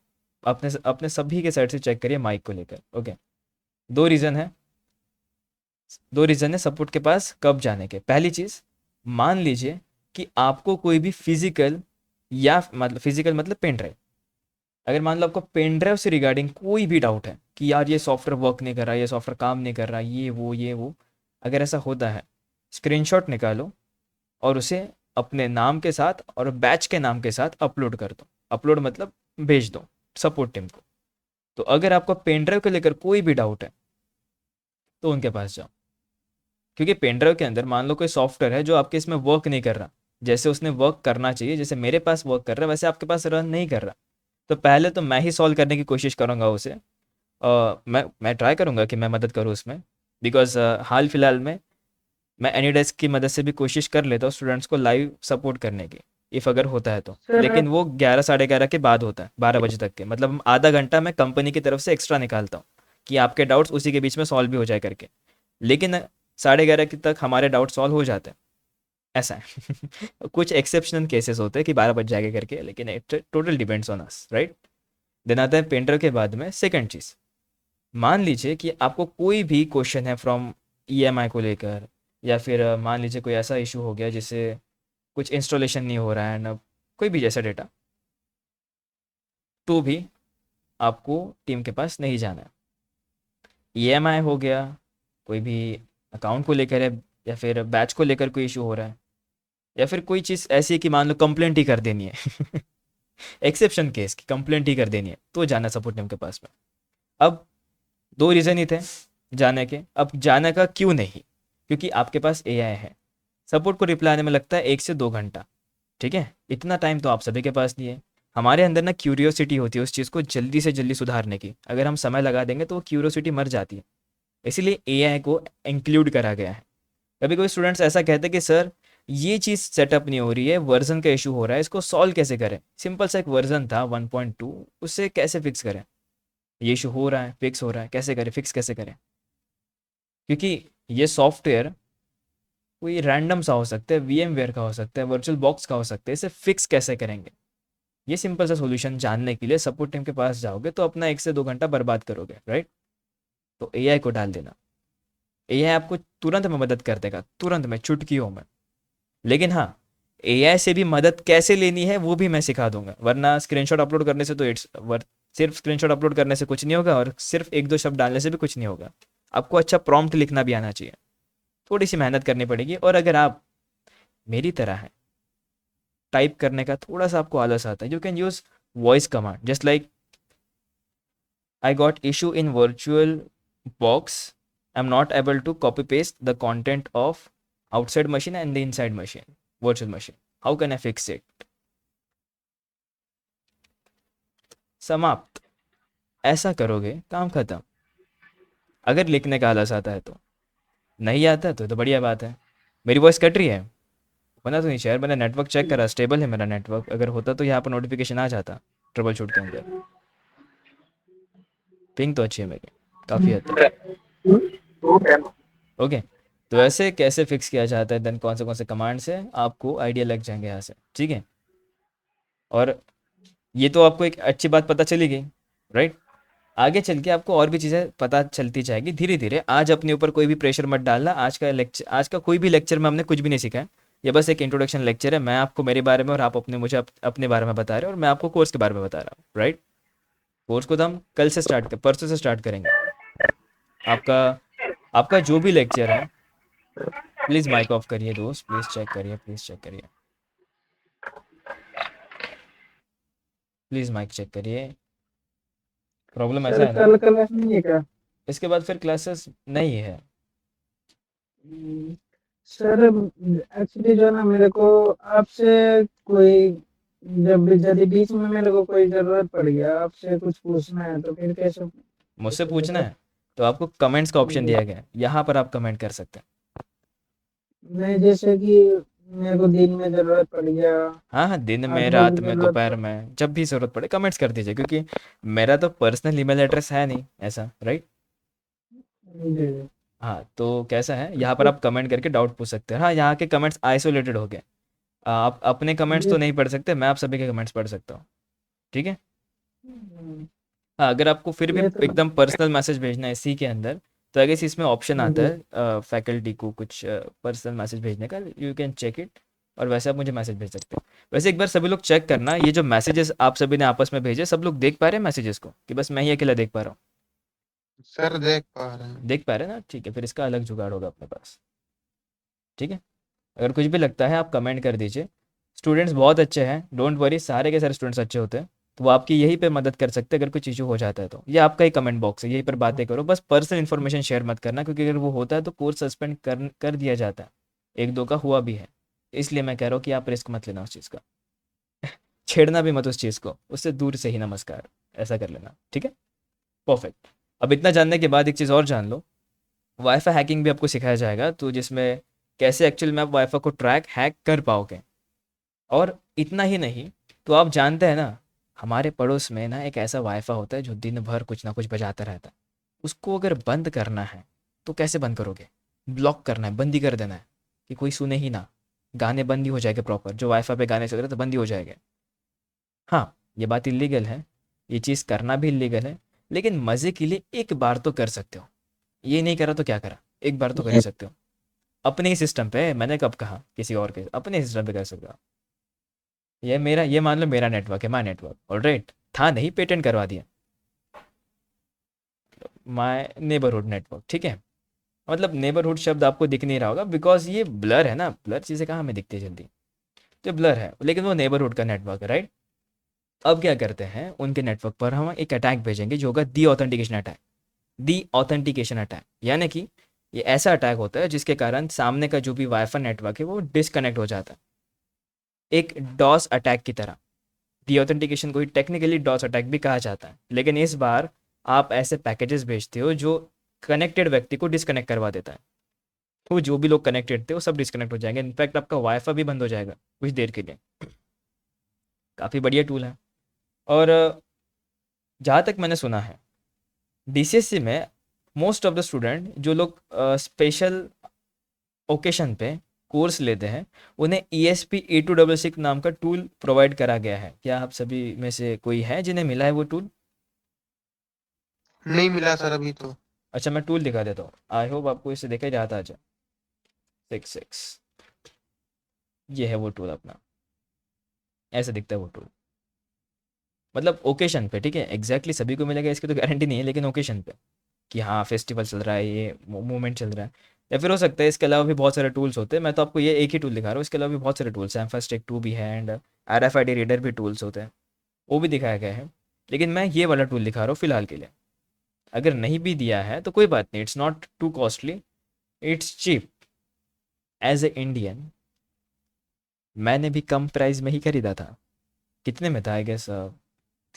अपने अपने सभी के साइड से चेक करिए माइक को लेकर, ओके। दो रीज़न है, सपोर्ट के पास कब जाने के। पहली चीज़, मान लीजिए कि आपको कोई भी फिजिकल मतलब पेन ड्राइव, अगर मान लो आपको पेन ड्राइव से रिगार्डिंग कोई भी डाउट है कि यार ये सॉफ्टवेयर वर्क नहीं कर रहा, ये सॉफ्टवेयर काम नहीं कर रहा, ये वो, अगर ऐसा होता है, स्क्रीनशॉट निकालो और उसे अपने नाम के साथ और बैच के नाम के साथ अपलोड कर दो। अपलोड मतलब भेज दो सपोर्ट टीम को। तो अगर आपको पेन ड्राइव को लेकर कोई भी डाउट है तो उनके पास जाओ, क्योंकि पेन ड्राइव के अंदर मान लो कोई सॉफ्टवेयर है जो आपके इसमें वर्क नहीं कर रहा, जैसे उसने वर्क करना चाहिए, जैसे मेरे पास वर्क कर रहा है वैसे आपके पास रन नहीं कर रहा, तो पहले तो मैं ही सॉल्व करने की कोशिश करूँगा उसे। मैं ट्राई करूँगा कि मैं मदद करूँ उसमें, बिकॉज हाल फिलहाल में मैं एनीडेस्क की मदद से भी कोशिश कर लेता हूँ स्टूडेंट्स को लाइव सपोर्ट करने की, इफ़ अगर होता है तो। सर लेकिन वो 11 साढ़े 11 के बाद होता है, 12 बजे तक के, मतलब आधा घंटा मैं कंपनी की तरफ से एक्स्ट्रा निकालता हूँ कि आपके डाउट्स उसी के बीच में सॉल्व भी हो जाए करके। लेकिन 11:30 तक हमारे डाउट सॉल्व हो जाते हैं, ऐसा है। कुछ एक्सेप्शनल केसेस होते हैं कि 12 बज जाएगा करके, लेकिन it total depends on us, right. Then आता है पेंटर के बाद में सेकंड चीज़। मान लीजिए कि आपको कोई भी क्वेश्चन है फ्रॉम ईएमआई को लेकर, या फिर मान लीजिए कोई ऐसा इशू हो गया जिससे कुछ इंस्टॉलेशन नहीं हो रहा है ना, कोई भी जैसा डेटा, तो भी आपको टीम के पास नहीं जाना है। ईएमआई हो गया, कोई भी अकाउंट को लेकर है, या फिर बैच को लेकर कोई इशू हो रहा है, या फिर कोई चीज़ ऐसी है कि मान लो कंप्लेंट ही कर देनी है एक्सेप्शन केस की कंप्लेंट ही कर देनी है, तो जाना सपोर्ट टीम के पास में। अब 2 रीज़न ही थे जाने के। अब जाने का क्यों नहीं, क्योंकि आपके पास एआई है। सपोर्ट को रिप्लाई आने में लगता है 1 से 2 घंटा, ठीक है। इतना टाइम तो आप सभी के पास नहीं है। हमारे अंदर ना क्यूरियोसिटी होती है उस चीज़ को जल्दी से जल्दी सुधारने की, अगर हम समय लगा देंगे तो वो क्यूरियोसिटी मर जाती है। इसीलिए एआई को इंक्लूड करा गया है। कभी कोई स्टूडेंट्स ऐसा कहते हैं कि सर ये चीज़ सेटअप नहीं हो रही है, वर्जन का इशू हो रहा है, इसको सॉल्व कैसे करें। सिंपल सा एक वर्जन था 1.2, उससे कैसे फिक्स करें, ये इशू हो रहा है, फिक्स हो रहा है, कैसे करें, फिक्स कैसे करें। क्योंकि ये सॉफ्टवेयर कोई रैंडम सा हो सकता है, वीएमवेयर का हो सकता है, वर्चुअल बॉक्स का हो सकता है, इसे फिक्स कैसे करेंगे। ये सिंपल सा सॉल्यूशन जानने के लिए सपोर्ट टीम के पास जाओगे तो अपना 1 से 2 घंटा बर्बाद करोगे, राइट। तो एआई को डाल देना। एआई आपको तुरंत में मदद कर देगा, तुरंत में, चुटकियों में। लेकिन हाँ, एआई से भी मदद कैसे लेनी है वो भी मैं सिखा दूंगा, वरना स्क्रीनशॉट अपलोड करने से तो सिर्फ स्क्रीनशॉट अपलोड करने से कुछ नहीं होगा, और सिर्फ 1-2 शब्द डालने से भी कुछ नहीं होगा। आपको अच्छा प्रॉम्प्ट लिखना भी आना चाहिए, थोड़ी सी मेहनत करनी पड़ेगी। और अगर आप मेरी तरह हैं, टाइप करने का थोड़ा सा आपको आलस आता है, you can use voice command, just like I got issue in virtual box, I am not able to copy paste the content of outside machine and the inside machine, virtual machine, how can I fix it. समाप्त। ऐसा करोगे काम खत्म। अगर लिखने का आलस आता है तो, नहीं आता है तो बढ़िया बात है। मेरी वॉइस कट रही है, बना तो नहीं शायद, मैंने नेटवर्क चेक करा, स्टेबल है मेरा नेटवर्क, अगर होता तो यहाँ पर नोटिफिकेशन आ जाता ट्रबल शूट के अंदर। पिंग तो अच्छी है मेरी, काफ़ी हद तक। ओके, तो ऐसे कैसे फिक्स किया जाता है, देन कौन से कमांड से, आपको आइडिया लग जाएंगे यहाँ से, ठीक है। और ये तो आपको एक अच्छी बात पता चली गई, राइट। आगे चल के आपको और भी चीज़ें पता चलती जाएगी धीरे धीरे। आज अपने ऊपर कोई भी प्रेशर मत डालना। आज का कोई भी लेक्चर में हमने कुछ भी नहीं सीखा है, ये बस एक इंट्रोडक्शन लेक्चर है। मैं आपको मेरे बारे में और आप मुझे अपने बारे में बता रहे हो, और मैं आपको कोर्स के बारे में बता रहा हूँ, राइट। कोर्स को तो हम कल से परसों से स्टार्ट करेंगे। आपका आपका जो भी लेक्चर है, प्लीज़ माइक ऑफ करिए दोस्त, प्लीज़ चेक करिए, प्लीज़ चेक करिए, प्लीज़ माइक चेक करिए। प्रॉब्लम ऐसा सर है ना, कल क्लास नहीं है क्या? इसके बाद फिर क्लासेस नहीं है। सर एक्चुअली जो है ना, मेरे को आपसे कोई, जब यदि बीच में मेरे को कोई जरूरत पड़ गया, आपसे कुछ पूछना है तो फिर कैसे? मुझसे पूछना है तो आपको कमेंट्स का ऑप्शन दिया गया है, यहाँ पर आप कमेंट कर सकते हैं। नहीं, जैसे कि मेरे को दिन में जरूरत पड़ गया, हाँ हाँ, दिन 8 में, बजे रात में, जरूरत दोपहर पड़। में, जब भी ज़रूरत पड़े कमेंट्स कर दीजिए, क्योंकि मेरा तो पर्सनल ईमेल एड्रेस है नहीं ऐसा, राइट। जी जी। हाँ, तो कैसा है, यहाँ पर आप कमेंट करके डाउट पूछ सकते हैं। हाँ, यहाँ के कमेंट्स आइसोलेटेड हो गए, आप अपने कमेंट्स तो ये नहीं पढ़ सकते, मैं आप सभी के कमेंट्स पढ़ सकता हूँ, ठीक है। हम्म, हाँ, अगर आपको फिर भी ये तो एकदम पर्सनल मैसेज भेजना है इसी के अंदर, तो आई गेस इसमें ऑप्शन आता जी। है फैकल्टी को कुछ पर्सनल मैसेज भेजने का, यू कैन चेक इट, और वैसे आप मुझे मैसेज भेज सकते हैं। वैसे एक बार सभी लोग चेक करना, ये जो मैसेजेस आप सभी ने आपस में भेजे, सब लोग देख पा रहे हैं मैसेजेस को, कि बस मैं ही अकेला देख पा रहा हूँ। सर देख पा रहे हैं। देख पा रहे हैं ना, ठीक है, फिर इसका अलग जुगाड़ होगा अपने पास, ठीक है। अगर कुछ भी लगता है आप कमेंट कर दीजिए। स्टूडेंट्स बहुत अच्छे हैं, डोंट वरी, सारे के सारे स्टूडेंट्स अच्छे होते हैं, तो वो आपकी यहीं पे मदद कर सकते हैं अगर कुछ इशू हो जाता है तो। ये आपका ही कमेंट बॉक्स है, यहीं पर बातें करो, बस पर्सनल इन्फॉर्मेशन शेयर मत करना, क्योंकि अगर वो होता है तो कोर्स सस्पेंड कर दिया जाता है। एक दो का हुआ भी है, इसलिए मैं कह रहा हूँ कि आप रिस्क मत लेना उस चीज़ का। छेड़ना भी मत उस चीज़ को, उससे दूर से ही नमस्कार, ऐसा कर लेना, ठीक है। परफेक्ट। अब इतना जानने के बाद एक चीज़ और जान लो, वाईफाई हैकिंग भी आपको सिखाया जाएगा, तो जिसमें कैसे एक्चुअल में आप वाईफाई को ट्रैक हैक कर पाओगे। और इतना ही नहीं, तो आप जानते हैं ना, हमारे पड़ोस में ना एक ऐसा वाईफाई होता है जो दिन भर कुछ ना कुछ बजाता रहता है। उसको अगर बंद करना है तो कैसे बंद करोगे? ब्लॉक करना है, बंद ही कर देना है कि कोई सुने ही ना। गाने बंद ही हो जाएंगे प्रॉपर, जो वाईफाई पे गाने चल रहे हैं तो बंद ही हो जाएंगे। हाँ, ये बात इलीगल है, ये चीज़ करना भी इलीगल है, लेकिन मज़े के लिए एक बार तो कर सकते हो। ये नहीं करा तो क्या करा, एक बार तो कर ही सकते हो। अपने ही सिस्टम पे, मैंने कब कहा किसी और के, अपने सिस्टम पे कर सकते हो। ये मान लो मेरा नेटवर्क है, माय नेटवर्क, ऑलराइट, था नहीं, पेटेंट करवा दिया, माय नेबरहुड नेटवर्क, ठीक है। मतलब नेबरहुड शब्द आपको दिख नहीं रहा होगा, बिकॉज ये ब्लर है ना, ब्लर चीज़ें कहाँ हमें दिखती है जल्दी, तो ब्लर है, लेकिन वो नेबरहुड का नेटवर्क है, राइट। अब क्या करते हैं, उनके नेटवर्क पर हम एक अटैक भेजेंगे जो होगा दी ऑथेंटिकेशन अटैक। दी ऑथेंटिकेशन अटैक यानी कि ये ऐसा अटैक होता है जिसके कारण सामने का जो भी वाईफाई नेटवर्क है वो डिस्कनेक्ट हो जाता है, एक डॉस अटैक की तरह। डी ऑथेंटिकेशन को ही टेक्निकली डॉस अटैक भी कहा जाता है, लेकिन इस बार आप ऐसे पैकेजेस भेजते हो जो कनेक्टेड व्यक्ति को डिस्कनेक्ट करवा देता है। तो जो भी लोग कनेक्टेड थे वो सब डिस्कनेक्ट हो जाएंगे, इनफैक्ट आपका वाईफाई भी बंद हो जाएगा कुछ देर के लिए। काफ़ी बढ़िया टूल है। और जहाँ तक मैंने सुना है, डीसीएससी में मोस्ट ऑफ द स्टूडेंट जो लोग स्पेशल ओकेशन पे कोर्स लेते हैं, उन्हें ESP8266 नाम का टूल प्रोवाइड करा गया है। क्या आप सभी में से कोई है जिन्हें मिला है वो टूल? नहीं मिला सर अभी तो। अच्छा, मैं टूल दिखा देता हूँ, आई होप आपको इसे देखा ही जाता है। 66, ये है वो टूल अपना, ऐसे दिखता है वो टूल। मतलब ओकेशन पे, ठीक है, एग्जैक्टली सभी को मिलेगा इसकी तो गारंटी नहीं है, लेकिन ओकेशन पे कि हाँ फेस्टिवल चल रहा है, ये मूवमेंट चल रहा है, या फिर हो सकता है इसके अलावा भी बहुत सारे टूल्स होते हैं। मैं तो आपको ये एक ही टूल दिखा रहा हूँ, इसके अलावा भी बहुत सारे टूल्स हैं, फर्स्ट एक 2 भी है, एंड RFID रीडर भी टूल्स होते हैं, वो भी दिखाया गया है। लेकिन मैं ये वाला टूल दिखा रहा हूँ फिलहाल के लिए। अगर नहीं भी दिया है तो कोई बात नहीं, it's not too costly, it's cheap. As a Indian मैंने भी कम प्राइस में ही खरीदा था। कितने में था? आई गेस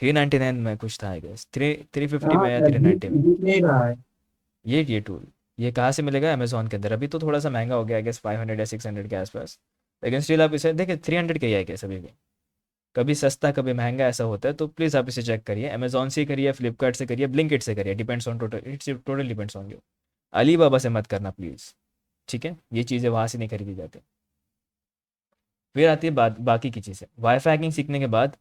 399 में कुछ था, आई गेस 350 में या 390 में। दिख नहीं रहा है। ये टूल ये कहाँ से मिलेगा? अमेजोन के अंदर। अभी तो थोड़ा सा महंगा हो गया, आई गेस 500 या 600 के आसपास, लेकिन स्टिल आप इसे देखिए 300 के ही आई गेस अभी भी। कभी सस्ता कभी महंगा ऐसा होता है, तो प्लीज़ आप इसे चेक करिए, अमेजोन से करिए, फ्लिपकार्ट से करिए, ब्लिंकिट से करिए, depends on total, it's total depends on you. Alibaba से मत करना प्लीज़, ठीक है, ये चीज़ें वहाँ से नहीं खरीदी जाती। फिर आती है बात बाकी की चीज़ें। वाईफाई हैकिंग सीखने के बाद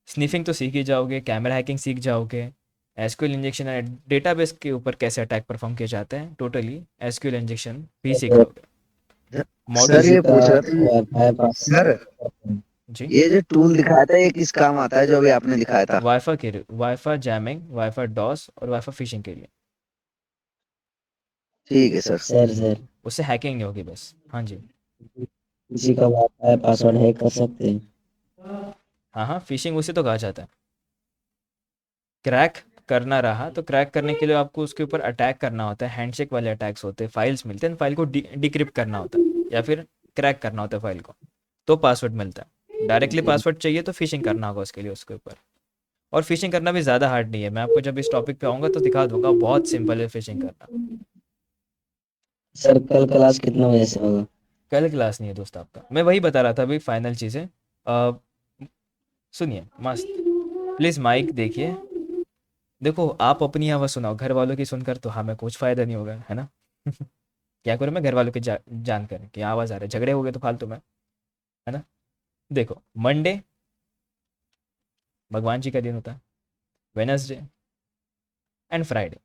स्निफिंग तो सीख ही जाओगे, कैमरा हैकिंग सीख जाओगे, एसक्यूएल इंजेक्शन एंड डेटाबेस के ऊपर कैसे अटैक परफॉर्म किए जाते हैं, टोटली एसक्यूएल इंजेक्शन भी सीख जाओगे। सर मॉडल ये पूछ रहा था वाईफाई पास सर जी, ये जो टूल दिखाया था ये किस काम आता है जो अभी आपने दिखाया था? वाईफाई जैमिंग, वाईफाई डॉस और वाईफाई फिशिंग के लिए। ठीक है सर। सर उससे हैकिंग नहीं होगी बस। हाँ जी, किसी का वाईफाई पासवर्ड हैक कर सकते हैं? हाँ हाँ, फिशिंग उसे तो कहा जाता है। क्रैक करना रहा तो क्रैक करने के लिए आपको उसके ऊपर अटैक करना होता है, हैंडशेक वाले अटैक्स होते हैं, फाइल्स मिलते हैं, फाइल को डिक्रिप्ट करना होता है या फिर क्रैक करना होता है फाइल को, तो पासवर्ड मिलता है। डायरेक्टली पासवर्ड चाहिए तो फिशिंग करना होगा उसके लिए उसके ऊपर। और फिशिंग करना भी ज़्यादा हार्ड नहीं है, मैं आपको जब इस टॉपिक पे आऊँगा तो दिखा दूंगा, बहुत सिंपल है फिशिंग करना। सर कल क्लास कितना बजे से होगा? कल क्लास नहीं है दोस्त आपका, मैं वही बता रहा था अभी फाइनल चीज़ें। सुनिए मस्त, प्लीज़ माइक देखिए, देखो आप अपनी आवाज़ सुनाओ, घर वालों की सुनकर तो हमें कुछ फ़ायदा नहीं होगा, है ना। क्या करूँ मैं घर वालों की जानकर कि आवाज़ आ रहा है, झगड़े हो गए तो फालतू में, है ना। देखो, मंडे भगवान जी का दिन होता है, वेनसडे एंड फ्राइडे,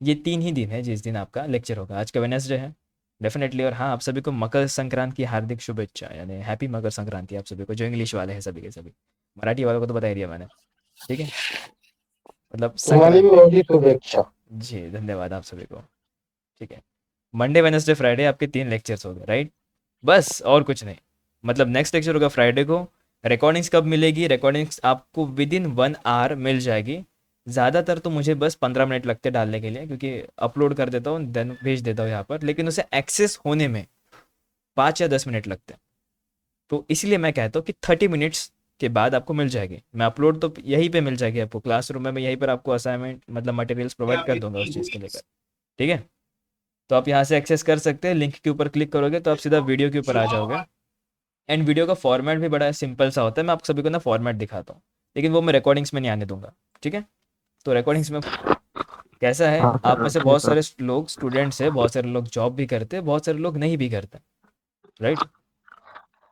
ये 3 ही दिन है जिस दिन आपका लेक्चर होगा। आज का वेनसडे है डेफिनेटली, और हाँ आप सभी को मकर संक्रांति की हार्दिक शुभेच्छा, यानी हैप्पी मकर संक्रांति आप सभी को, जो इंग्लिश वाले हैं सभी के सभी। मराठी वालों को तो बता ही दिया मैंने, ठीक है, मतलब तुम्हारी भी संक्रांति। होगी शुभेच्छा। जी धन्यवाद आप सभी को, ठीक है। मंडे वेनसडे फ्राइडे आपके 3 लेक्चर्स हो गए, राइट। बस और कुछ नहीं। मतलब नेक्स्ट लेक्चर होगा फ्राइडे को। रिकॉर्डिंग्स कब मिलेगी? रिकॉर्डिंग्स आपको विद इन 1 आवर मिल जाएगी। ज़्यादातर तो मुझे बस 15 मिनट लगते हैं डालने के लिए, क्योंकि अपलोड कर देता हूँ देन भेज देता हूँ यहाँ पर, लेकिन उसे एक्सेस होने में 5 या 10 मिनट लगते हैं। तो इसलिए मैं कहता हूँ कि 30 मिनट्स के बाद आपको मिल जाएगी। मैं अपलोड तो यहीं पे मिल जाएगी आपको क्लासरूम में, मैं यहीं पर आपको असाइनमेंट मतलब मटेरियल्स प्रोवाइड कर दूंगा उस चीज़ के लेकर। ठीक है, तो आप यहाँ से एक्सेस कर सकते हैं। लिंक के ऊपर क्लिक करोगे तो आप सीधा वीडियो के ऊपर आ जाओगे। एंड वीडियो का फॉर्मेट भी बड़ा सिंपल सा होता है। मैं आप सभी को ना फॉर्मेट दिखाता हूँ, लेकिन वो मैं रिकॉर्डिंग्स में नहीं आने दूंगा। ठीक है, तो रिकॉर्डिंग्स में कैसा है, हाँ आप सर, में से ओके बहुत सर। सारे लोग स्टूडेंट्स हैं, बहुत सारे लोग जॉब भी करते हैं, बहुत सारे लोग नहीं भी करते, राइट।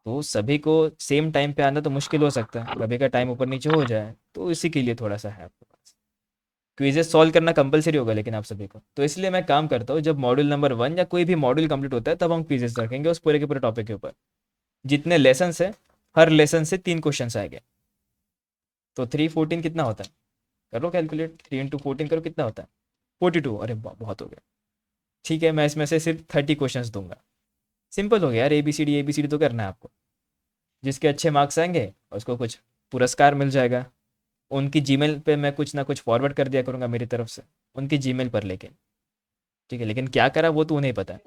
तो सभी को सेम टाइम पे आना तो मुश्किल हो सकता है, कभी का टाइम ऊपर नीचे हो जाए, तो इसी के लिए थोड़ा सा है आपके पास। क्विजेस सॉल्व करना कंपलसरी होगा लेकिन आप सभी को, तो इसलिए मैं काम करता हूँ जब मॉड्यूल नंबर 1 या कोई भी मॉड्यूल कंप्लीट होता है तब हम क्विजेस रखेंगे उस पूरे के पूरे टॉपिक के ऊपर। जितने लेसन है हर लेसन से 3 क्वेश्चन आएंगे। तो 3 14 कितना होता है, करो कैलकुलेट। 3 × 14 करो कितना होता है, 42। अरे बहुत हो गया। ठीक है, मैं इसमें से सिर्फ 30 क्वेश्चन दूंगा। सिंपल हो गया यार, ABCD तो करना है आपको। जिसके अच्छे मार्क्स आएंगे उसको कुछ पुरस्कार मिल जाएगा। उनकी जीमेल पे मैं कुछ ना कुछ फॉरवर्ड कर दिया करूँगा मेरी तरफ से, उनकी जीमेल पर लेके। ठीक है, लेकिन क्या करा वो तो उन्हें ही पता है।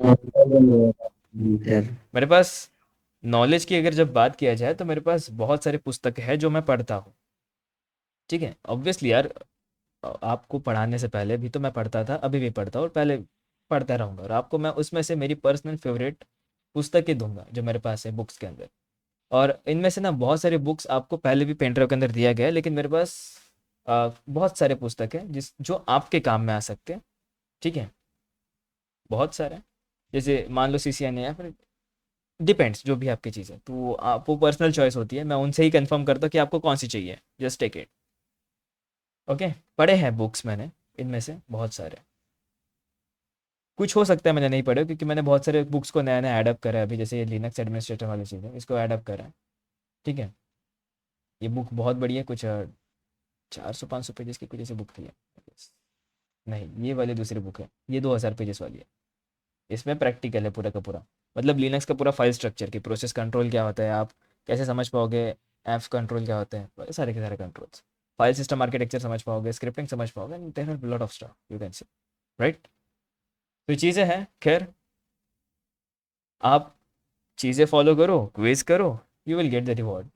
सर मेरे पास नॉलेज की अगर जब बात किया जाए तो मेरे पास बहुत सारे पुस्तक है जो मैं पढ़ता हूँ। ठीक है, ऑब्वियसली यार, आपको पढ़ाने से पहले भी तो मैं पढ़ता था, अभी भी पढ़ता हूँ और पहले पढ़ता रहूँगा, और आपको मैं उसमें से मेरी पर्सनल फेवरेट पुस्तकें दूंगा जो मेरे पास है बुक्स के अंदर। और इनमें से ना बहुत सारे बुक्स आपको पहले भी पेन ड्राइव के अंदर दिया गया है, लेकिन मेरे पास बहुत सारे पुस्तक हैं जो आपके काम में आ सकते हैं। ठीक है, बहुत सारे हैं। जैसे मान लो CCN है या फिर डिपेंड्स, जो भी आपकी चीज़ है, तो आप वो पर्सनल चॉइस होती है। मैं उनसे ही कंफर्म करता हूँ कि आपको कौन सी चाहिए, जस्ट टेक इट। ओके, पढ़े हैं बुक्स मैंने इनमें से बहुत सारे। कुछ हो सकता है मैंने नहीं पढ़े, क्योंकि मैंने बहुत सारे बुक्स को नया नया एडअप करा है अभी, जैसे ये लिनक्स एडमिनिस्ट्रेटर वाली चीज़ है, इसको एडअप करा है। ठीक है, ये बुक बहुत बड़ी है, कुछ 400 500 पेजेस की कुछ ऐसी बुक थी। नहीं, ये वाली दूसरी बुक है, ये 2000 पेजेस वाली है। इसमें प्रैक्टिकल है पूरा का पूरा, मतलब लिनक्स का पूरा फाइल स्ट्रक्चर की प्रोसेस कंट्रोल क्या होता है, आप कैसे समझ पाओगे, एफ कंट्रोल क्या होते हैं, बड़े सारे के सारे कंट्रोल्स, फाइल सिस्टम आर्किटेक्चर समझ पाओगे, स्क्रिप्टिंग समझ पाओगे, there are lot of stuff you can see, right. तो चीज़ें हैं, खैर आप चीज़ें फॉलो करो, क्विज करो, you will get the reward.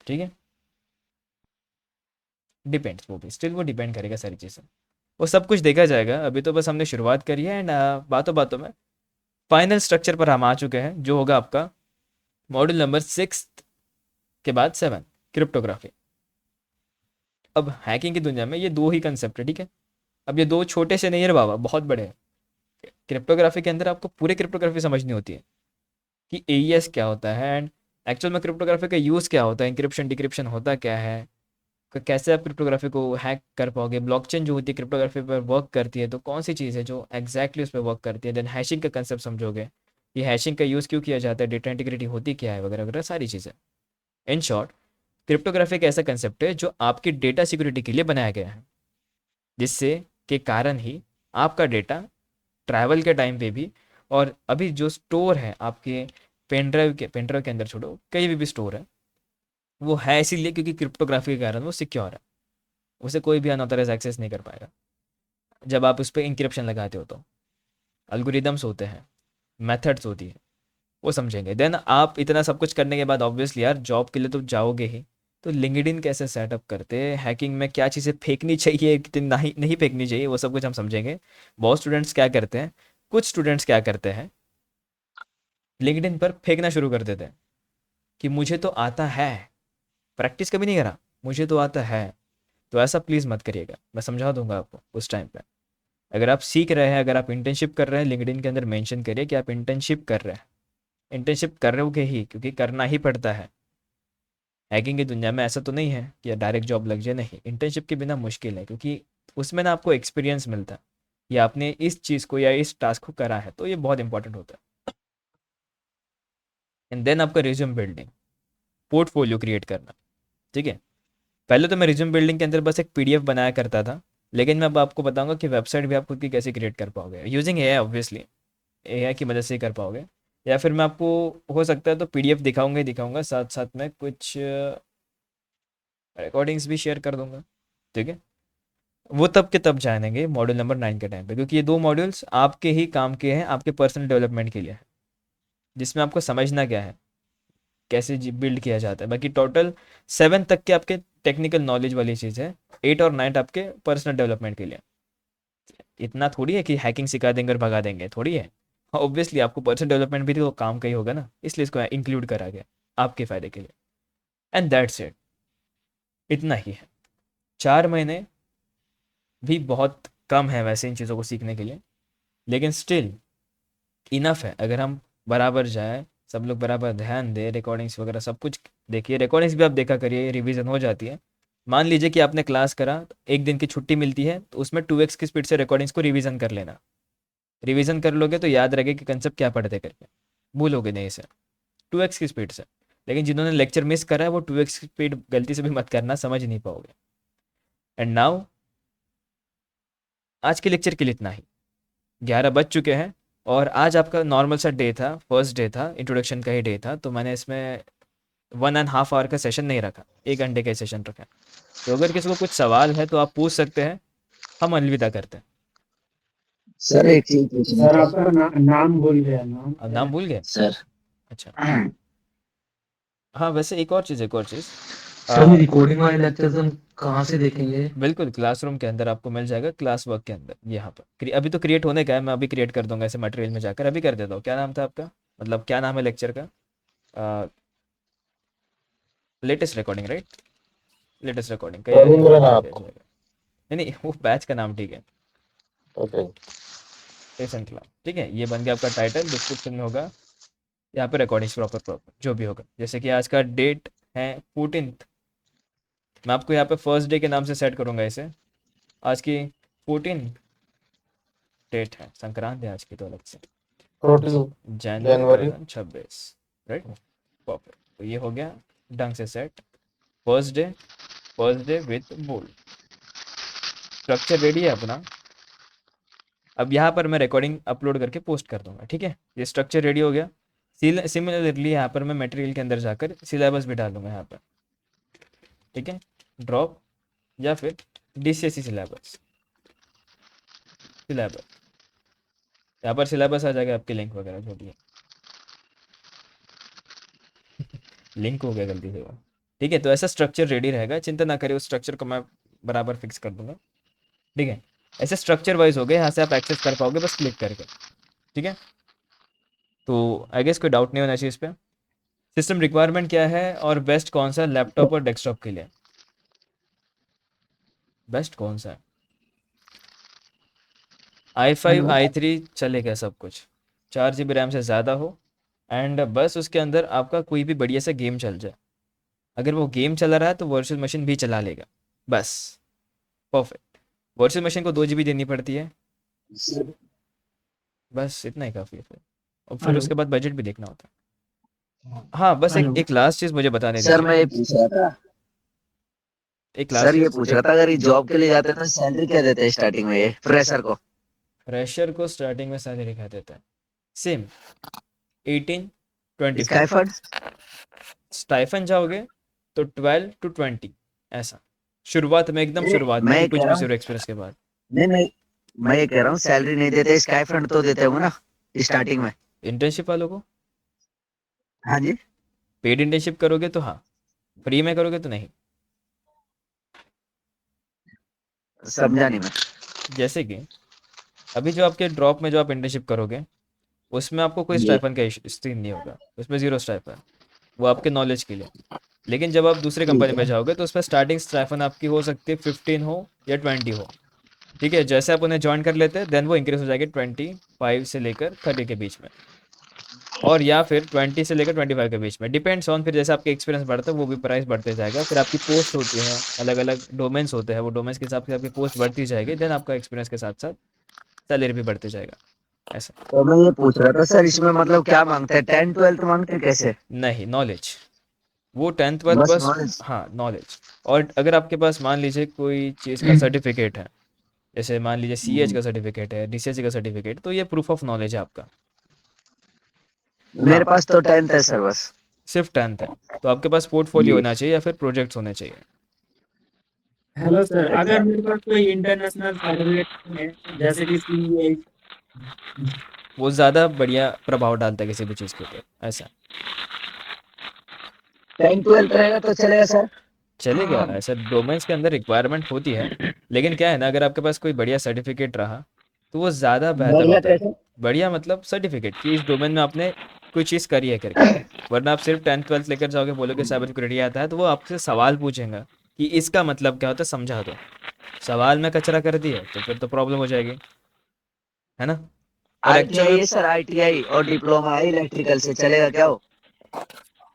ठीक है, डिपेंड्स, वो भी स्टिल वो डिपेंड करेगा सारी चीज़ें, वो सब कुछ देखा जाएगा। अभी तो बस हमने शुरुआत करी है, एंड बातों बातों में फाइनल स्ट्रक्चर पर हम आ चुके हैं, जो होगा आपका मॉड्यूल नंबर 6 के बाद 7, क्रिप्टोग्राफी। अब हैकिंग की दुनिया में ये दो ही कंसेप्ट है, ठीक है। अब ये दो छोटे से नहीं है रे बाबा, बहुत बड़े हैं। क्रिप्टोग्राफी के अंदर आपको पूरी क्रिप्टोग्राफी समझनी होती है कि AES क्या होता है, एंड एक्चुअल में क्रिप्टोग्राफी का यूज़ क्या होता है, इंक्रिप्शन डिक्रिप्शन होता क्या है, कैसे आप क्रिप्टोग्राफी को हैक कर पाओगे, ब्लॉकचेन जो होती है क्रिप्टोग्राफी पर वर्क करती है, तो कौन सी चीज़ है जो एग्जैक्टली उस पर वर्क करती है। देन हैशिंग का कंसेप्ट समझोगे, ये हैशिंग का यूज़ क्यों किया जाता है, डेटा इंटीग्रिटी होती क्या है, वगैरह वगैरह सारी चीज़ें। इन शॉर्ट, क्रिप्टोग्राफी एक ऐसा कंसेप्ट है जो आपकी डेटा सिक्योरिटी के लिए बनाया गया है, जिससे के कारण ही आपका डेटा ट्रैवल के टाइम पे भी, और अभी जो स्टोर है आपके पेन ड्राइव के अंदर छोड़ो, कहीं भी स्टोर है, वो है इसीलिए क्योंकि क्रिप्टोग्राफी के कारण वो सिक्योर है, उसे कोई भी अनऑथराइज एक्सेस नहीं कर पाएगा। जब आप उस पर इंक्रिप्शन लगाते हो तो अल्गोरिदम्स होते हैं, मेथड्स होती है, वो समझेंगे। देन आप इतना सब कुछ करने के बाद ऑब्वियसली यार जॉब के लिए तो जाओगे ही, तो लिंक्डइन कैसे सेटअप करते हैं, हैकिंग में क्या चीज़ें फेंकनी चाहिए, कितनी नहीं नहीं फेंकनी चाहिए, वो सब कुछ हम समझेंगे। बहुत स्टूडेंट्स क्या करते हैं, कुछ स्टूडेंट्स क्या करते हैं, लिंक्डइन पर फेंकना शुरू कर देते हैं कि मुझे तो आता है, प्रैक्टिस कभी नहीं करा, मुझे तो आता है। तो ऐसा प्लीज़ मत करिएगा, मैं समझा दूंगा आपको उस टाइम पे। अगर आप सीख रहे हैं, अगर आप इंटर्नशिप कर रहे हैं, लिंक्डइन के अंदर मेंशन करिए कि आप इंटर्नशिप कर रहे हैं। इंटर्नशिप कर रहे हो कि ही, क्योंकि करना ही पड़ता है। हैकिंग की दुनिया में ऐसा तो नहीं है कि डायरेक्ट जॉब लग जाए, नहीं, इंटर्नशिप के बिना मुश्किल है, क्योंकि उसमें ना आपको एक्सपीरियंस मिलता है, या आपने इस चीज़ को या इस टास्क को करा है, तो ये बहुत इंपॉर्टेंट होता है। एंड देन आपका रिज्यूम बिल्डिंग, पोर्टफोलियो क्रिएट करना। ठीक है, पहले तो मैं रिज्यूम बिल्डिंग के अंदर बस एक PDF बनाया करता था, लेकिन मैं अब आपको बताऊंगा कि वेबसाइट भी आप खुद की कैसे क्रिएट कर पाओगे यूजिंग AI। ऑब्वियसली AI की मदद से ही कर पाओगे। या फिर मैं आपको हो सकता है तो पीडीएफ दिखाऊंगा ही दिखाऊंगा, साथ साथ में कुछ रिकॉर्डिंग्स भी शेयर कर दूंगा, ठीक है। वो तब के तब जानेंगे मॉड्यूल नंबर 9 के टाइम पे, क्योंकि ये 2 मॉड्यूल्स आपके ही काम के हैं, आपके पर्सनल डेवलपमेंट के लिए है, जिसमें आपको समझना क्या है, कैसे बिल्ड किया जाता है। बाकी टोटल 7 तक के आपके टेक्निकल नॉलेज वाली चीज़ है, 8 और 9 आपके पर्सनल डेवलपमेंट के लिए। इतना थोड़ी है कि हैकिंग सिखा देंगे और भगा देंगे, थोड़ी है। ऑब्वियसली आपको पर्सनल डेवलपमेंट भी तो काम का ही होगा ना, इसलिए इसको इंक्लूड करा गया आपके फ़ायदे के लिए। एंड दैट्स इट, इतना ही है। 4 महीने भी बहुत कम है वैसे इन चीज़ों को सीखने के लिए, लेकिन स्टिल इनफ है अगर हम बराबर जाए, सब लोग बराबर ध्यान दें, रिकॉर्डिंग्स वगैरह सब कुछ देखिए। रिकॉर्डिंग्स भी आप देखा करिए, रिवीजन हो जाती है। मान लीजिए कि आपने क्लास करा, तो एक दिन की छुट्टी मिलती है, तो उसमें 2x की स्पीड से रिकॉर्डिंग्स को रिवीजन कर लेना। रिवीजन कर लोगे तो याद रहे कि कंसेप्ट क्या पढ़ते करके, भूलोगे नहीं इसे 2x की स्पीड से। लेकिन जिन्होंने लेक्चर मिस करा है वो 2x की स्पीड गलती से भी मत करना, समझ नहीं पाओगे। एंड नाउ आज के लेक्चर के लिए इतना ही, 11 बज चुके हैं। और आज आपका नॉर्मल सा डे था, फर्स्ट डे था, इंट्रोडक्शन का ही डे था, तो मैंने इसमें 1.5 आवर का सेशन नहीं रखा, 1 घंटे का सेशन रखा। तो अगर किसी को कुछ सवाल है तो आप पूछ सकते हैं, हम अलविदा करते हैं। सर एक चीज पूछना सर था आपका नाम भूल गया, नाम अब क्या नाम है? भूल गए? सर। अच्छा, हाँ वैसे एक और चीज़ सर ये रिकॉर्डिंग वाले लेक्चर्स हम कहाँ से देखेंगे? बिल्कुल क्लासरूम के अंदर आपको मिल जाएगा, क्लास वर्क के अंदर यहाँ पर। अभी तो क्रिएट होने का है, मैं अभी क्रिएट कर दूंगा ऐसे मटेरियल में जाकर, अभी कर देता हूँ। क्या नाम था आपका, मतलब क्या नाम है लेक्चर का? Latest recording, right? Latest recording का नहीं नहीं, वो बैच का नाम, ठीक है, सेशन क्लास, ठीक है। ये बन गया आपका टाइटल, डिस्क्रिप्शन में होगा यहाँ पे रिकॉर्डिंग्स प्रॉपर जो भी होगा। जैसे कि आज का डेट है 14th, मैं आपको यहाँ पे फर्स्ट डे के नाम से सेट करूँगा इसे। आज की 14 डेट है, संक्रांत है आज की, तो अलग से जनवरी 2026, राइट, परफेक्ट। तो ये हो गया ढंग से set. First day with bold, structure ready है अपना। अब यहाँ पर मैं रिकॉर्डिंग अपलोड करके पोस्ट कर दूंगा, ठीक है। ये स्ट्रक्चर रेडी हो गया। सिमिलरली यहाँ पर मैं मटेरियल के अंदर जाकर सिलेबस भी डाल दूंगा यहाँ पर, ठीक है। ड्रॉप या फिर DCSE सिलेबस, यहाँ पर सिलेबस आ जाएगा, आपके लिंक वगैरह जो भी है। लिंक हो गया गलती से वो, ठीक है। तो ऐसा स्ट्रक्चर रेडी रहेगा, चिंता ना करिए, उस स्ट्रक्चर को मैं बराबर फिक्स कर दूंगा, ठीक है। ऐसे स्ट्रक्चर वाइज हो गए, यहाँ से आप एक्सेस कर पाओगे बस क्लिक करके, ठीक है। तो आई गेस कोई डाउट नहीं होना चाहिए इस पर। सिस्टम रिक्वायरमेंट क्या है और बेस्ट कौन सा लैपटॉप और डेस्कटॉप के लिए, बेस्ट कौन सा है? i5 i3 चलेगा सब कुछ, 4 GB रैम से ज़्यादा हो, एंड बस उसके अंदर आपका कोई भी बढ़िया सा गेम चल जाए। अगर वो गेम चला रहा है तो वर्चुअल मशीन भी चला लेगा, बस परफेक्ट। वर्चुअल मशीन को 2 GB देनी पड़ती है, बस इतना ही काफ़ी है फिर, और फिर उसके बाद बजट भी देखना होता है। हाँ बस एक लास्ट चीज़ मुझे बताने सर मैं दीजिए, ये पूछ रहा था एक सर लास्ट ये चीज़। पूछ रहा था अगर ये जॉब के लिए जाते हैं तो सैलरी क्या देते हैं स्टार्टिंग में ये फ्रेशर को? फ्रेशर को स्टार्टिंग में सैलरी क्या देता है? सेम 18-25। स्काईफर्ड स्टाइफन जाओगे तो 12 to 20, ऐसा शुरुआत में, एकदम शुरुआत में मैं कि ये कुछ कह भी रहा हूँ जीरो एक्सपीरियंस के बाद। नहीं मैं ये कह रहा हूँ सैलरी नहीं देते, स्काईफंड तो देते होंगे ना स्टार्टिंग में? इंटर्नशिप वालों को हाँ जी। पेड इंटर्नशिप करोगे तो हाँ, फ्री में करोगे तो नहीं। समझा नहीं मैं। जैसे कि अभी जो आपके ड्रॉप में जो आप इंटर्नशिप करोगे, उसमें आपको कोई ये स्टाइफन का स्ट्रीम नहीं होगा, उसमें जीरो स्टाइफन, वो आपके नॉलेज के लिए। लेकिन जब आप दूसरे कंपनी में जाओगे तो उसमें स्टार्टिंग स्टाइफन आपकी हो सकती है 15 हो या 20 हो, ठीक है। जैसे आप उन्हें ज्वाइन कर लेते हैं देन वो इंक्रीज हो जाएगी 25 से लेकर 30 के बीच में, और या फिर 20 से लेकर 25 के बीच में, डिपेंड्स ऑन। फिर जैसे आपका एक्सपीरियंस बढ़ता है वो भी प्राइस बढ़ते जाएगा। फिर आपकी पोस्ट होती है, अलग अलग डोमेन्स होते हैं, वो डोमेन्स के हिसाब से आपकी पोस्ट बढ़ती जाएगी, देन आपका एक्सपीरियंस के साथ साथ सैलरी भी बढ़ते जाएगा, ऐसा। तो मैं ये पूछ रहा था सर इसमें मतलब क्या मांगते हैं, 10th 12th मांगते हैं कैसे? नहीं, नॉलेज, वो 10th 12th बस बस, नॉलेज? हाँ नॉलेज। और अगर आपके पास मान लीजिए कोई चीज़ का सर्टिफिकेट है, जैसे मान लीजिए CH का सर्टिफिकेट है, DCSE का सर्टिफिकेट, तो ये प्रूफ ऑफ नॉलेज है आपका। मेरे पास तो 10th है सर बस। सिर्फ 10th है, तो आपके पास पोर्टफोलियो जी। होना चाहिए या फिर प्रोजेक्ट्स होने चाहिए। हेलो सर, अगर मेरे पास कोई इंटरनेशनल सर्टिफिकेट है जैसे कि सी वो ज़्यादा बढ़िया प्रभाव डालता है किसी भी चीज़ के ऊपर, ऐसा 10th 12th रहेगा तो चलेगा सर। चलेगा। ऐसा डोमेन्स के अंदर रिक्वायरमेंट होती है, लेकिन क्या है ना, अगर आपके पास कोई बढ़िया सर्टिफिकेट रहा तो वो ज़्यादा बेहतर बढ़िया होता है। कैसे? बढ़िया मतलब सर्टिफिकेट कि इस डोमेन में आपने कोई चीज़ करी है करके। वरना आप सिर्फ 10th 12th लेकर जाओगे, बोलोगे साइबर सिक्योरिटी आता है, तो वो आपसे सवाल पूछेंगे कि इसका मतलब क्या होता है, समझा दो। सवाल में कचरा कर दिए तो फिर तो प्रॉब्लम हो जाएगी, है ना। और एक्चुअल आईटीआई में है सर, आईटीआई और डिप्लोमा है इलेक्ट्रिकल से, चलेगा क्या हो?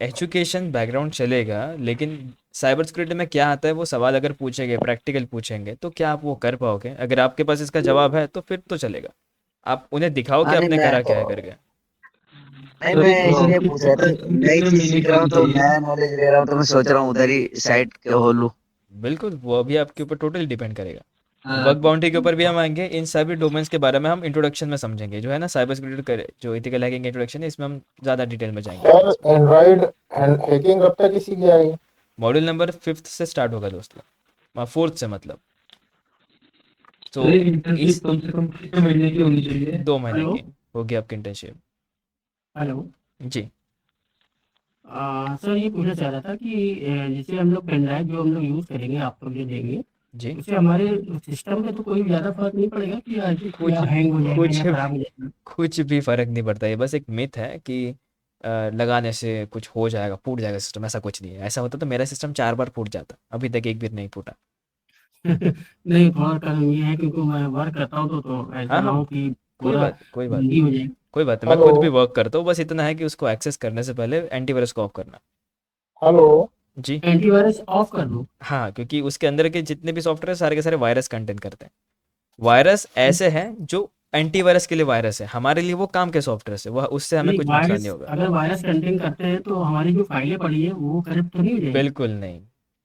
एजुकेशन बैकग्राउंड चलेगा, लेकिन साइबर सिक्योरिटी में क्या आता है, वो सवाल अगर पूछेंगे, प्रैक्टिकल पूछेंगे, तो क्या आप वो कर पाओगे? अगर आपके पास इसका जवाब है तो फिर तो चलेगा। आप उन्हें दिखाओ कि हाँ नहीं आपने मैं करा क्या है करके। नहीं सर मैं तो इसलिए पूछ रहा था, नई कितने चीज महीने सीख के रहा हूँ लिए तो चाहिए? नया नॉलेज ले रहा हूँ, तो मैं सोच रहा हूँ उधर ही साइड के हो लूँ। बिल्कुल, वो अभी आपके ऊपर टोटली डिपेंड करेगा। हाँ। वर्क बाउंड्री के ऊपर भी हम आएंगे, इन सभी डोमेन्स के बारे में हम इंट्रोडक्शन में समझेंगे, जो है ना साइबर सिक्योरिटी करे जो इथिकल हैकिंग इंट्रोडक्शन है, इसमें हम ज़्यादा डिटेल में जाएंगे सर डिटेल्स में। एंड्रॉइड हैकिंग कब तक सीख जाएगी? मॉड्यूल नंबर 5th से स्टार्ट होगा दोस्तों, 4th से मतलब। तो सर इंटर्नशिप इस कम से कम कितने महीने की होनी चाहिए? 2 महीने हेलो की होगी आपकी इंटर्नशिप। हेलो जी। सर, ये पूछना चाह रहा था कि जैसे हम लोग पेन ड्राइव जो हम लोग यूज़ करेंगे, आप लोग जो देंगे, जी। उससे हमारे सिस्टम पे तो कोई ज़्यादा फर्क नहीं पड़ेगा कि कुछ या हैंग हो जाएगा कुछ या खराब हो जाएगा? कुछ भी फर्क नहीं पड़ता, ये बस एक मिथ है कि लगाने से कुछ हो जाएगा, फूट जाएगा सिस्टम, ऐसा कुछ नहीं है। ऐसा होता तो मेरा सिस्टम 4 बार फूट जाता, अभी तक एक भी नहीं फूटा। नहीं, थोड़ा कारण ये है क्योंकि मैं वर्क करता हूँ तो ऐसा हाँ ना हाँ, हो कि कोई पूरा बात कोई बात बंदी हो जाए। कोई बात नहीं, मैं हेलो। खुद भी वर्क करता हूँ, बस इतना है कि उसको एक्सेस करने से पहले एंटीवायरस को ऑफ करना। हेलो। जी। एंटीवायरस ऑफ कर दूँ? हाँ, क्योंकि उसके अंदर के जितने भी सॉफ्टवेयर सारे के सारे वायरस कंटेंट करते हैं। वायरस ऐसे हैं जो एंटीवायरस के लिए वायरस है, हमारे लिए वो काम के सॉफ्टवेयर है, वह उससे हमें नहीं, कुछ नुकसान नहीं वायरस होगा। अगर वायरस कंटेन करते हैं तो हमारी जो फाइलें पड़ी है वो करप्ट तो नहीं हो जाएगी? बिल्कुल नहीं,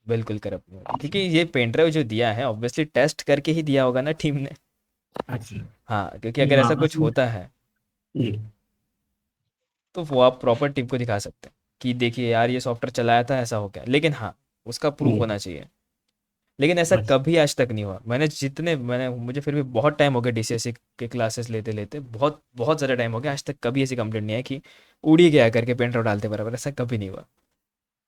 बिल्कुल करप्ट नहीं होगी, क्योंकि ये पेन ड्राइव जो दिया है ऑब्वियसली टेस्ट करके ही दिया होगा ना टीम ने। अच्छा। हाँ, क्योंकि नहीं, अगर हाँ ऐसा बस कुछ होता है जी। तो वो आप प्रॉपर टीम को दिखा सकते हैं कि देखिए यार ये सॉफ्टवेयर चलाया था, ऐसा हो गया, लेकिन हाँ उसका प्रूफ जी। होना चाहिए। लेकिन ऐसा अच्छा। कभी आज तक नहीं हुआ, मैंने मुझे फिर भी बहुत टाइम हो गया डीसीएससी के क्लासेस लेते लेते, बहुत बहुत ज़्यादा टाइम हो गया, आज तक कभी ऐसी कंप्लेंट नहीं है कि उड़ी गया करके पेन ड्राइव डालते बराबर, ऐसा कभी नहीं हुआ।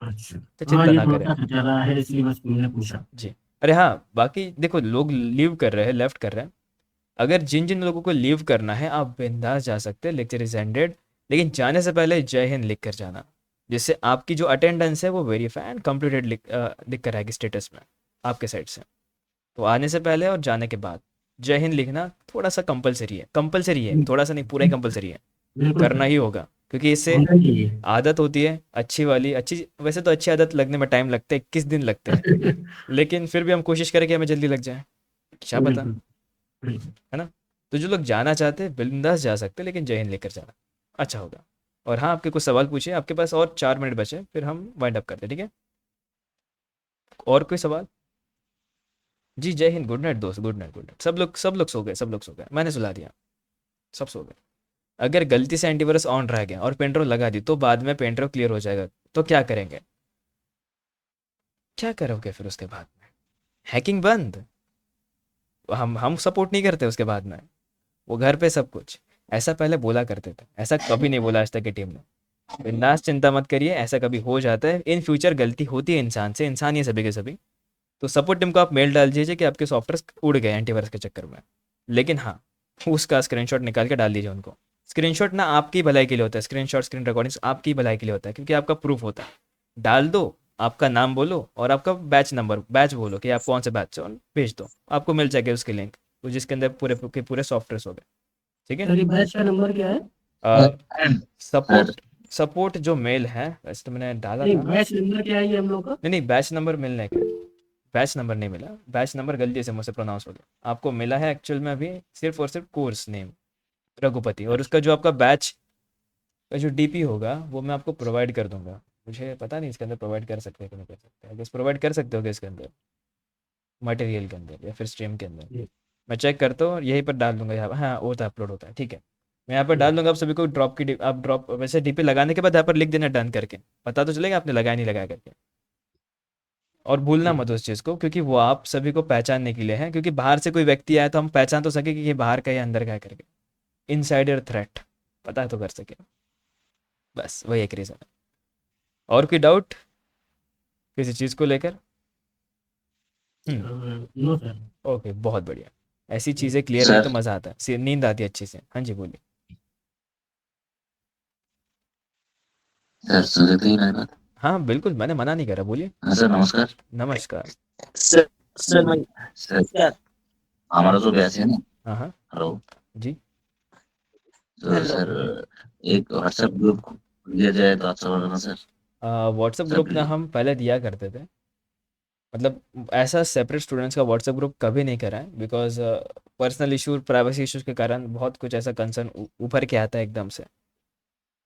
अच्छा। तो हाँ, चिंता ये ना थोड़ा करें। सा खतरा रहा है इसलिए बस मैंने पूछा। जी। अरे हाँ, बाकी देखो लोग लीव कर रहे हैं, लेफ्ट कर रहे हैं, अगर जिन जिन लोगों को लीव करना है आप बिंदास जा सकते हैं, लेक्चर इज एंडेड, लेकिन जाने से पहले जय हिंद लिख कर जाना, जिससे आपकी जो अटेंडेंस है वो वेरीफाई एंड कंप्लीटेड लिख कर आएगी स्टेटस में आपके साइड से। तो आने से पहले और जाने के बाद जय हिंद लिखना थोड़ा सा कंपलसरी है, थोड़ा सा नहीं, पूरा ही कंपलसरी है, बिल्कुल करना सर, ही होगा, क्योंकि इससे होना चाहिए। आदत होती है अच्छी वाली। अच्छी वैसे तो अच्छी आदत लगने में टाइम लगता है, 21 दिन लगते हैं, लेकिन फिर भी हम कोशिश करें कि हमें जल्दी लग जाए, क्या पता, बिल्कुल बिल्कुल। है ना। तो जो लोग जाना चाहते हैं बिंदास जा सकते हैं, लेकिन जय हिंद लेकर जाना अच्छा होगा। और हाँ, आपके कुछ सवाल पूछिए, आपके पास और 4 मिनट बचे, फिर हम वाइंड अप करते हैं, ठीक है। और कोई सवाल? जी जय हिंद, गुड नाइट दोस्त, गुड नाइट गुड नाइट। सब लोग सो गए, सब लोग सो गए, मैंने सुला दिया, सब सो गए। अगर गलती से एंटीवायरस ऑन रह गया और पेंड्रो लगा दी तो बाद में पेंड्रो क्लियर हो जाएगा, तो क्या करेंगे? क्या करोगे फिर उसके बाद में? हैकिंग बंद, हम सपोर्ट नहीं करते उसके बाद में, वो घर पे सब कुछ। ऐसा पहले बोला करते थे, ऐसा कभी नहीं बोला आज तक की टीम ने। बिंदास चिंता मत करिए, ऐसा कभी हो जाता है, इन फ्यूचर गलती होती है इंसान से, इंसान ही है सभी के सभी। तो सपोर्ट टीम को आप मेल डाल दीजिए कि आपके सॉफ्टवेयर उड़ गए एंटीवायरस के चक्कर में, लेकिन हाँ उसका स्क्रीनशॉट निकाल के डाल दीजिए उनको। स्क्रीनशॉट ना आपकी भलाई के लिए होता है, स्क्रीनशॉट स्क्रीन रिकॉर्डिंग्स आपकी भलाई के लिए होता है, क्योंकि आपका प्रूफ होता है। डाल दो, आपका नाम बोलो और आपका बैच नंबर, बैच बोलो कि आप कौन से बैच से, और भेज दो, आपको मिल जाएगा उसकी लिंक, तो जिसके अंदर पूरे के पूरे सॉफ्टवेयर हो गए, ठीक है। सर, ये बैच का नंबर क्या है? सपोर्ट सपोर्ट जो मेल है वैसे तो मैंने डाला नहीं, था। बैच नंबर क्या है ये हम लोग का? नहीं नहीं, बैच नंबर मिलने के, बैच नंबर नहीं मिला, बैच नंबर गलती से मुझसे प्रोनाउंस हो गया। आपको मिला है एक्चुअल में अभी सिर्फ और सिर्फ कोर्स नेम रघुपति, और उसका जो आपका बैच का जो डीपी होगा वो मैं आपको प्रोवाइड कर दूंगा। मुझे पता नहीं इसके अंदर प्रोवाइड कर सकते हैं कि नहीं कर सकते, अगर प्रोवाइड कर सकते हो इसके अंदर, मटेरियल के अंदर या फिर स्ट्रीम के अंदर। जी। मैं चेक करता हूँ और यहीं पर डाल दूंगा यहाँ, हाँ वो तो अपलोड होता है, ठीक है। मैं यहाँ पर डाल दूंगा आप सभी को ड्रॉप की आप ड्रॉप वैसे डीपी लगाने के बाद यहाँ पर लिख देना डन करके, पता तो चलेगा आपने लगाया नहीं लगाया करके। और भूलना मत उस चीज़ को, क्योंकि वो आप सभी को पहचानने के लिए है, क्योंकि बाहर से कोई व्यक्ति आया तो हम पहचान तो सके कि ये बाहर का है या अंदर का है करके, इनसाइडर थ्रेट पता तो कर सके, बस वही एक रीज़न है। और कोई डाउट किसी चीज़ को लेकर? No sir. ओके, बहुत बढ़िया। ऐसी चीज़ें क्लियर हुई तो मज़ा आता है, नींद आती है अच्छे से। हाँ जी बोलिए। सर सुन सकते हैं मेरी बात? हाँ बिल्कुल, मैंने मना नहीं करा, बोलिए। हाँ सर, नमस्कार। नमस्कार। सर मैं सर हमारा जो बैच है ना, हाँ हाँ हेलो, जी। तो हेलो। सर एक व्हाट्सएप ग्रुप दिया जाए तो अच्छा होगा ना सर? व्हाट्सएप सर ग्रुप ना प्लीज। हम पहले दिया करते थे, मतलब ऐसा सेपरेट स्टूडेंट्स का व्हाट्सएप ग्रुप कभी नहीं करा है, because personal issue privacy issues के कारण बहुत कुछ ऐसा कंसर्न ऊपर के आता है एकदम से।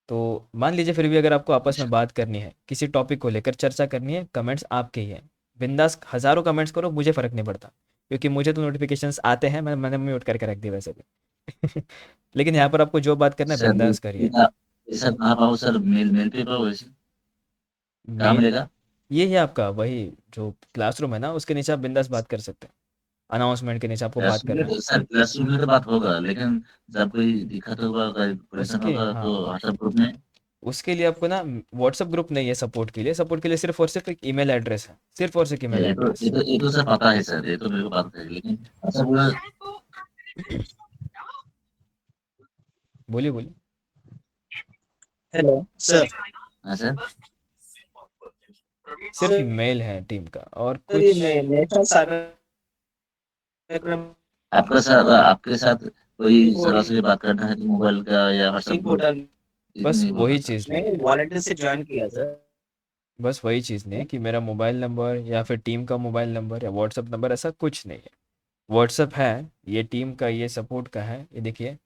तो मान लीजिए फिर भी अगर आपको आपस में बात करनी है, किसी टॉपिक को लेकर चर्चा करनी है, कमेंट्स आपके ही हैं, बिंदास हज़ारों कमेंट्स करो, मुझे फ़र्क नहीं पड़ता, क्योंकि मुझे तो नोटिफिकेशंस आते हैं, मैंने म्यूट करके रख दिया वैसे भी। लेकिन यहाँ पर आपको जो बात करना है सर बिंदास करिए। सर आप आओ सर, मेल मेल पे पाओ वैसे कहाँ मेल मिलेगा? ये है आपका वही जो क्लासरूम है ना, उसके नीचे आप बिंदास बात कर सकते हैं, अनाउंसमेंट के नीचे आपको बात करना है। सर क्लासरूम में तो बात होगा, लेकिन जब कोई दिक्कत होगा, कोई परेशान उसके होगा हाँ तो व्हाट्सएप ग्रुप में। उसके लिए आपको ना व्हाट्सएप ग्रुप नहीं है, सपोर्ट के लिए सिर्फ और सिर्फ एक ईमेल एड्रेस है, सिर्फ और सिर्फ ईमेल एड्रेस। ये तो सर पता है सर, ये तो मेरे को पता है, लेकिन अच्छा बोला। बोलिए बोलिए। Hello sir. हाँ सर। सिर्फ मेल है टीम का और सर ये कुछ। नेशनल साइबर क्राइम आपका सर आपके साथ कोई सर से बात करना है तो मोबाइल का या व्हाट्सएप ग्रुप पोर्टल बस नहीं वही बोलना सर। चीज़ नहीं में है, वॉलंटियर से ज्वाइन किया सर। बस वही चीज़ नहीं है कि मेरा मोबाइल नंबर या फिर टीम का मोबाइल नंबर या व्हाट्सएप नंबर, ऐसा कुछ नहीं है। व्हाट्सएप है, ये टीम का, ये सपोर्ट का है, ये देखिए।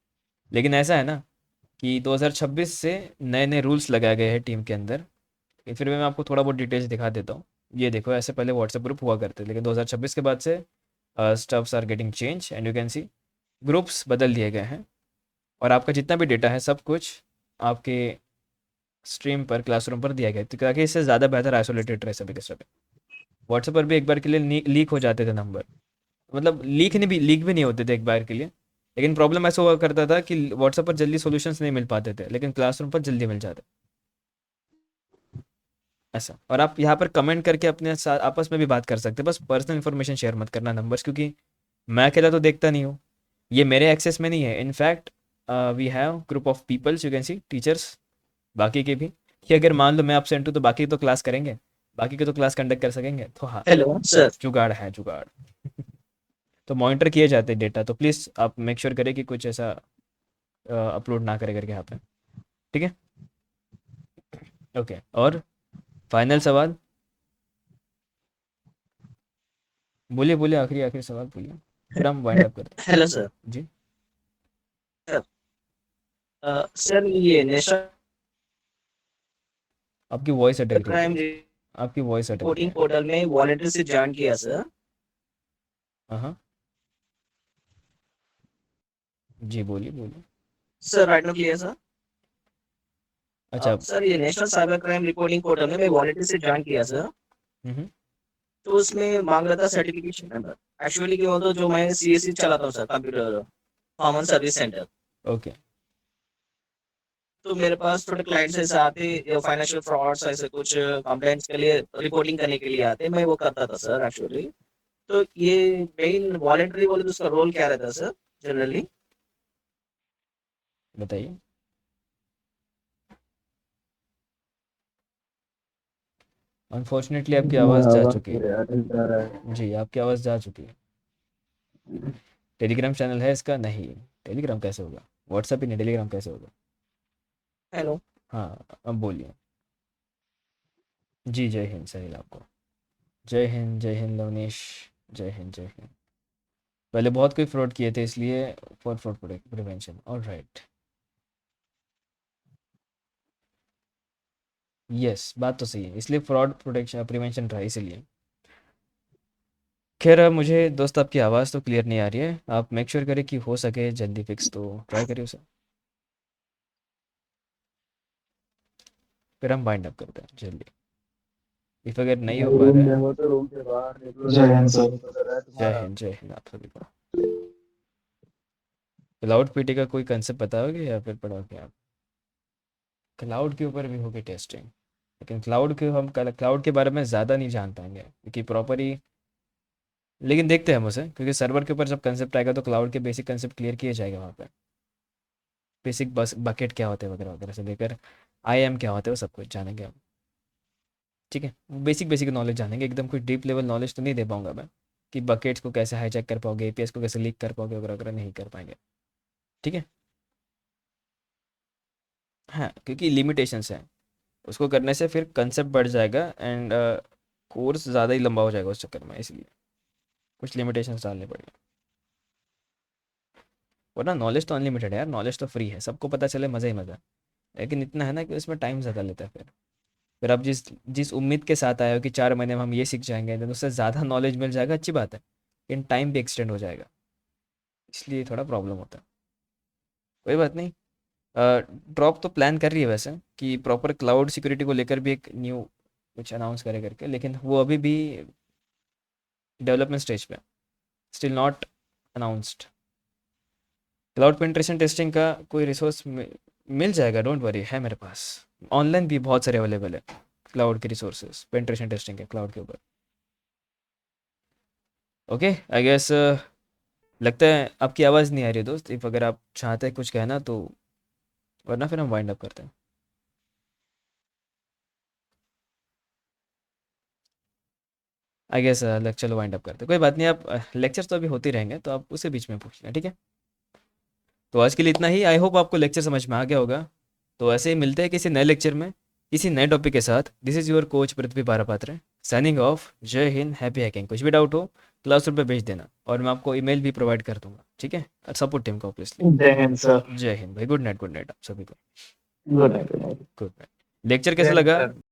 लेकिन ऐसा है ना कि 2026 से नए नए रूल्स लगाए गए हैं टीम के अंदर। ये फिर भी मैं आपको थोड़ा बहुत डिटेल्स दिखा देता हूँ। ये देखो, ऐसे पहले व्हाट्सएप ग्रुप हुआ करते थे, लेकिन 2026 के बाद से stuffs are getting change and you can see groups बदल दिए गए हैं। और आपका जितना भी डेटा है सब कुछ आपके स्ट्रीम पर, क्लासरूम पर दिया गया है, ताकि इससे ज़्यादा बेहतर आइसोलेटेड रहे सभी के सभी। व्हाट्सएप पर भी एक बार के लिए लीक हो जाते थे नंबर, मतलब लीक भी नहीं होते थे एक बार के लिए। लेकिन प्रॉब्लम ऐसा हुआ करता था कि व्हाट्सएप पर जल्दी सॉल्यूशंस नहीं मिल पाते थे, लेकिन क्लासरूम पर जल्दी मिल जाते ऐसा। और आप यहाँ पर कमेंट करके अपने साथ आपस में भी बात कर सकते हैं, बस पर्सनल इन्फॉर्मेशन शेयर मत करना नंबर्स, क्योंकि मैं अकेला तो देखता नहीं हूँ, ये मेरे एक्सेस में नहीं है। In fact we have group of peoples, you can see teachers, बाकी के भी, कि अगर मान लो मैं absent हूँ तो बाकी तो क्लास करेंगे, बाकी के तो क्लास कंडक्ट कर सकेंगे, तो हाँ हेलो सर। जुगाड़ है जुगाड़। तो मॉनिटर किए जाते हैं डेटा, तो प्लीज़ आप मेक श्योर करें कि कुछ ऐसा अपलोड ना करे करके यहाँ पे, ठीक है? ओके, और फाइनल सवाल बोलिए बोलिए, आखिरी आखिरी सवाल बोलिए, फिर हम वाइंड अप करते हेलो सर। हैं जी। सर ये नेशनल आपकी वॉइस अटक रही क्राइम है, आपकी वॉइस अटक रही रिपोर्टिंग है। पोर्टल में वॉलंटियर से ज्वाइन किया सर। हाँ जी, बोलिए बोलिए। Sir right no clear sir. अच्छा। सर ये national cyber crime reporting portal में मैं वॉलंटियर से ज्वाइन किया सर। हम्म। तो उसमें मांग रहा था सर्टिफिकेशन नंबर। एक्चुअली क्या होता, जो मैं सीएससी चलाता हूँ sir, computer common service centre. Okay. तो मेरे पास थोड़े क्लाइंट्स ऐसे आते, फाइनेंशियल फ्रॉड्स ऐसे कुछ कंप्लेंट्स के लिए रिपोर्टिंग करने के लिए आते, मैं वो करता था सर एक्चुअली। तो ये मेन वॉलंटरी बोले तो उसका रोल क्या रहता है सर जनरली? बताइए। अनफॉर्चुनेटली आपकी आवाज़ जा चुकी है जी, आपकी आवाज़ जा चुकी है। टेलीग्राम चैनल है इसका? नहीं, टेलीग्राम कैसे होगा, व्हाट्सएप ही नहीं, टेलीग्राम कैसे होगा? हेलो। हाँ अब बोलिए। जी जय हिंद साहिल आपको। जय हिंद, जय हिंद लवनेश। जय हिंद जय हिंद। पहले बहुत कोई फ्रॉड किए थे, इसलिए for fraud prevention, all right. Yes, बात तो सही है, इसलिए फ्रॉड प्रोटेक्शन प्रिवेंशन रहा इसीलिए। खैर अब मुझे दोस्त आपकी आवाज़ तो क्लियर नहीं आ रही है, आप मेक श्योर करें कि हो सके जल्दी फिक्स तो ट्राई करिए उसे। फिर हम वाइंड अप करते हैं जल्दी। इफ अगर नहीं हो पा रहा है, जय हिंद सर। जय हिंद आप सभी को। क्लाउड पीटी का कोई कंसेप्ट बताओगे या फिर पढ़ोगे आप? क्लाउड के ऊपर भी होगी टेस्टिंग, लेकिन क्लाउड के हम क्लाउड के बारे में ज़्यादा नहीं जान पाएंगे क्योंकि प्रॉपरली, लेकिन देखते हैं हम उसे, क्योंकि सर्वर के ऊपर जब कंसेप्ट आएगा तो क्लाउड के बेसिक कंसेप्ट क्लियर किए जाएगा वहाँ पे। बेसिक बस बकेट क्या होते हैं वगैरह वगैरह से लेकर IAM क्या होते हैं वो सब कुछ जानेंगे हम। ठीक है, बेसिक बेसिक नॉलेज जानेंगे, एकदम कोई डीप लेवल नॉलेज तो नहीं दे पाऊंगा मैं कि बकेट्स को कैसे हाईजैक कर पाओगे, APIs को कैसे लीक कर पाओगे वगैरह वगैरह, नहीं कर पाएंगे। ठीक है, हाँ, क्योंकि लिमिटेशंस हैं, उसको करने से फिर कंसेप्ट बढ़ जाएगा एंड कोर्स ज़्यादा ही लंबा हो जाएगा उस चक्कर में, इसलिए कुछ लिमिटेशंस डालने पड़ेंगे। वरना नॉलेज तो अनलिमिटेड है यार, नॉलेज तो फ्री है, सबको पता चले मज़ा ही मज़ा। लेकिन इतना है ना कि उसमें टाइम ज़्यादा लेता है। फिर आप जिस जिस उम्मीद के साथ आए हो कि 4 महीने में हम ये सीख जाएंगे, तो उससे ज़्यादा नॉलेज मिल जाएगा, अच्छी बात है, लेकिन टाइम भी एक्सटेंड हो जाएगा, इसलिए थोड़ा प्रॉब्लम होता है। कोई बात नहीं। ड्रॉप तो प्लान कर रही है वैसे कि प्रॉपर क्लाउड सिक्योरिटी को लेकर भी एक न्यू कुछ अनाउंस करे करके, लेकिन वो अभी भी डेवलपमेंट स्टेज पे, still not announced. Cloud penetration testing का कोई रिसोर्स मिल जाएगा, डोंट वरी, है मेरे पास, ऑनलाइन भी बहुत सारे अवेलेबल है क्लाउड के रिसोर्सेज पेनिट्रेशन टेस्टिंग के क्लाउड के ऊपर। ओके, आई गेस लगता है आपकी आवाज़ नहीं आ रही है दोस्त, इफ अगर आप चाहते हैं कुछ कहना तो, वरना फिर हम वाइंड अप करते हैं। I guess lecture wind up करते हैं, कोई बात नहीं, आप लेक्चर्स तो अभी होते ही रहेंगे, तो आप उसे बीच में पूछ लें, ठीक है। तो आज के लिए इतना ही, आई होप आपको लेक्चर समझ में आ गया होगा। तो ऐसे ही मिलते हैं किसी नए लेक्चर में किसी नए टॉपिक के साथ। This is your coach Prithvi Barapatra, signing off. जय हिंद, हैप्पी हैकिंग। कुछ भी डाउट हो क्लासरूम पे भेज देना और मैं आपको ईमेल भी प्रोवाइड कर दूंगा, ठीक है, सपोर्ट टीम को ऑब्वियसली। जय हिंद सर। जय हिंद भाई, गुड नाइट आप सभी को, good night. Good night. Lecture कैसा लगा?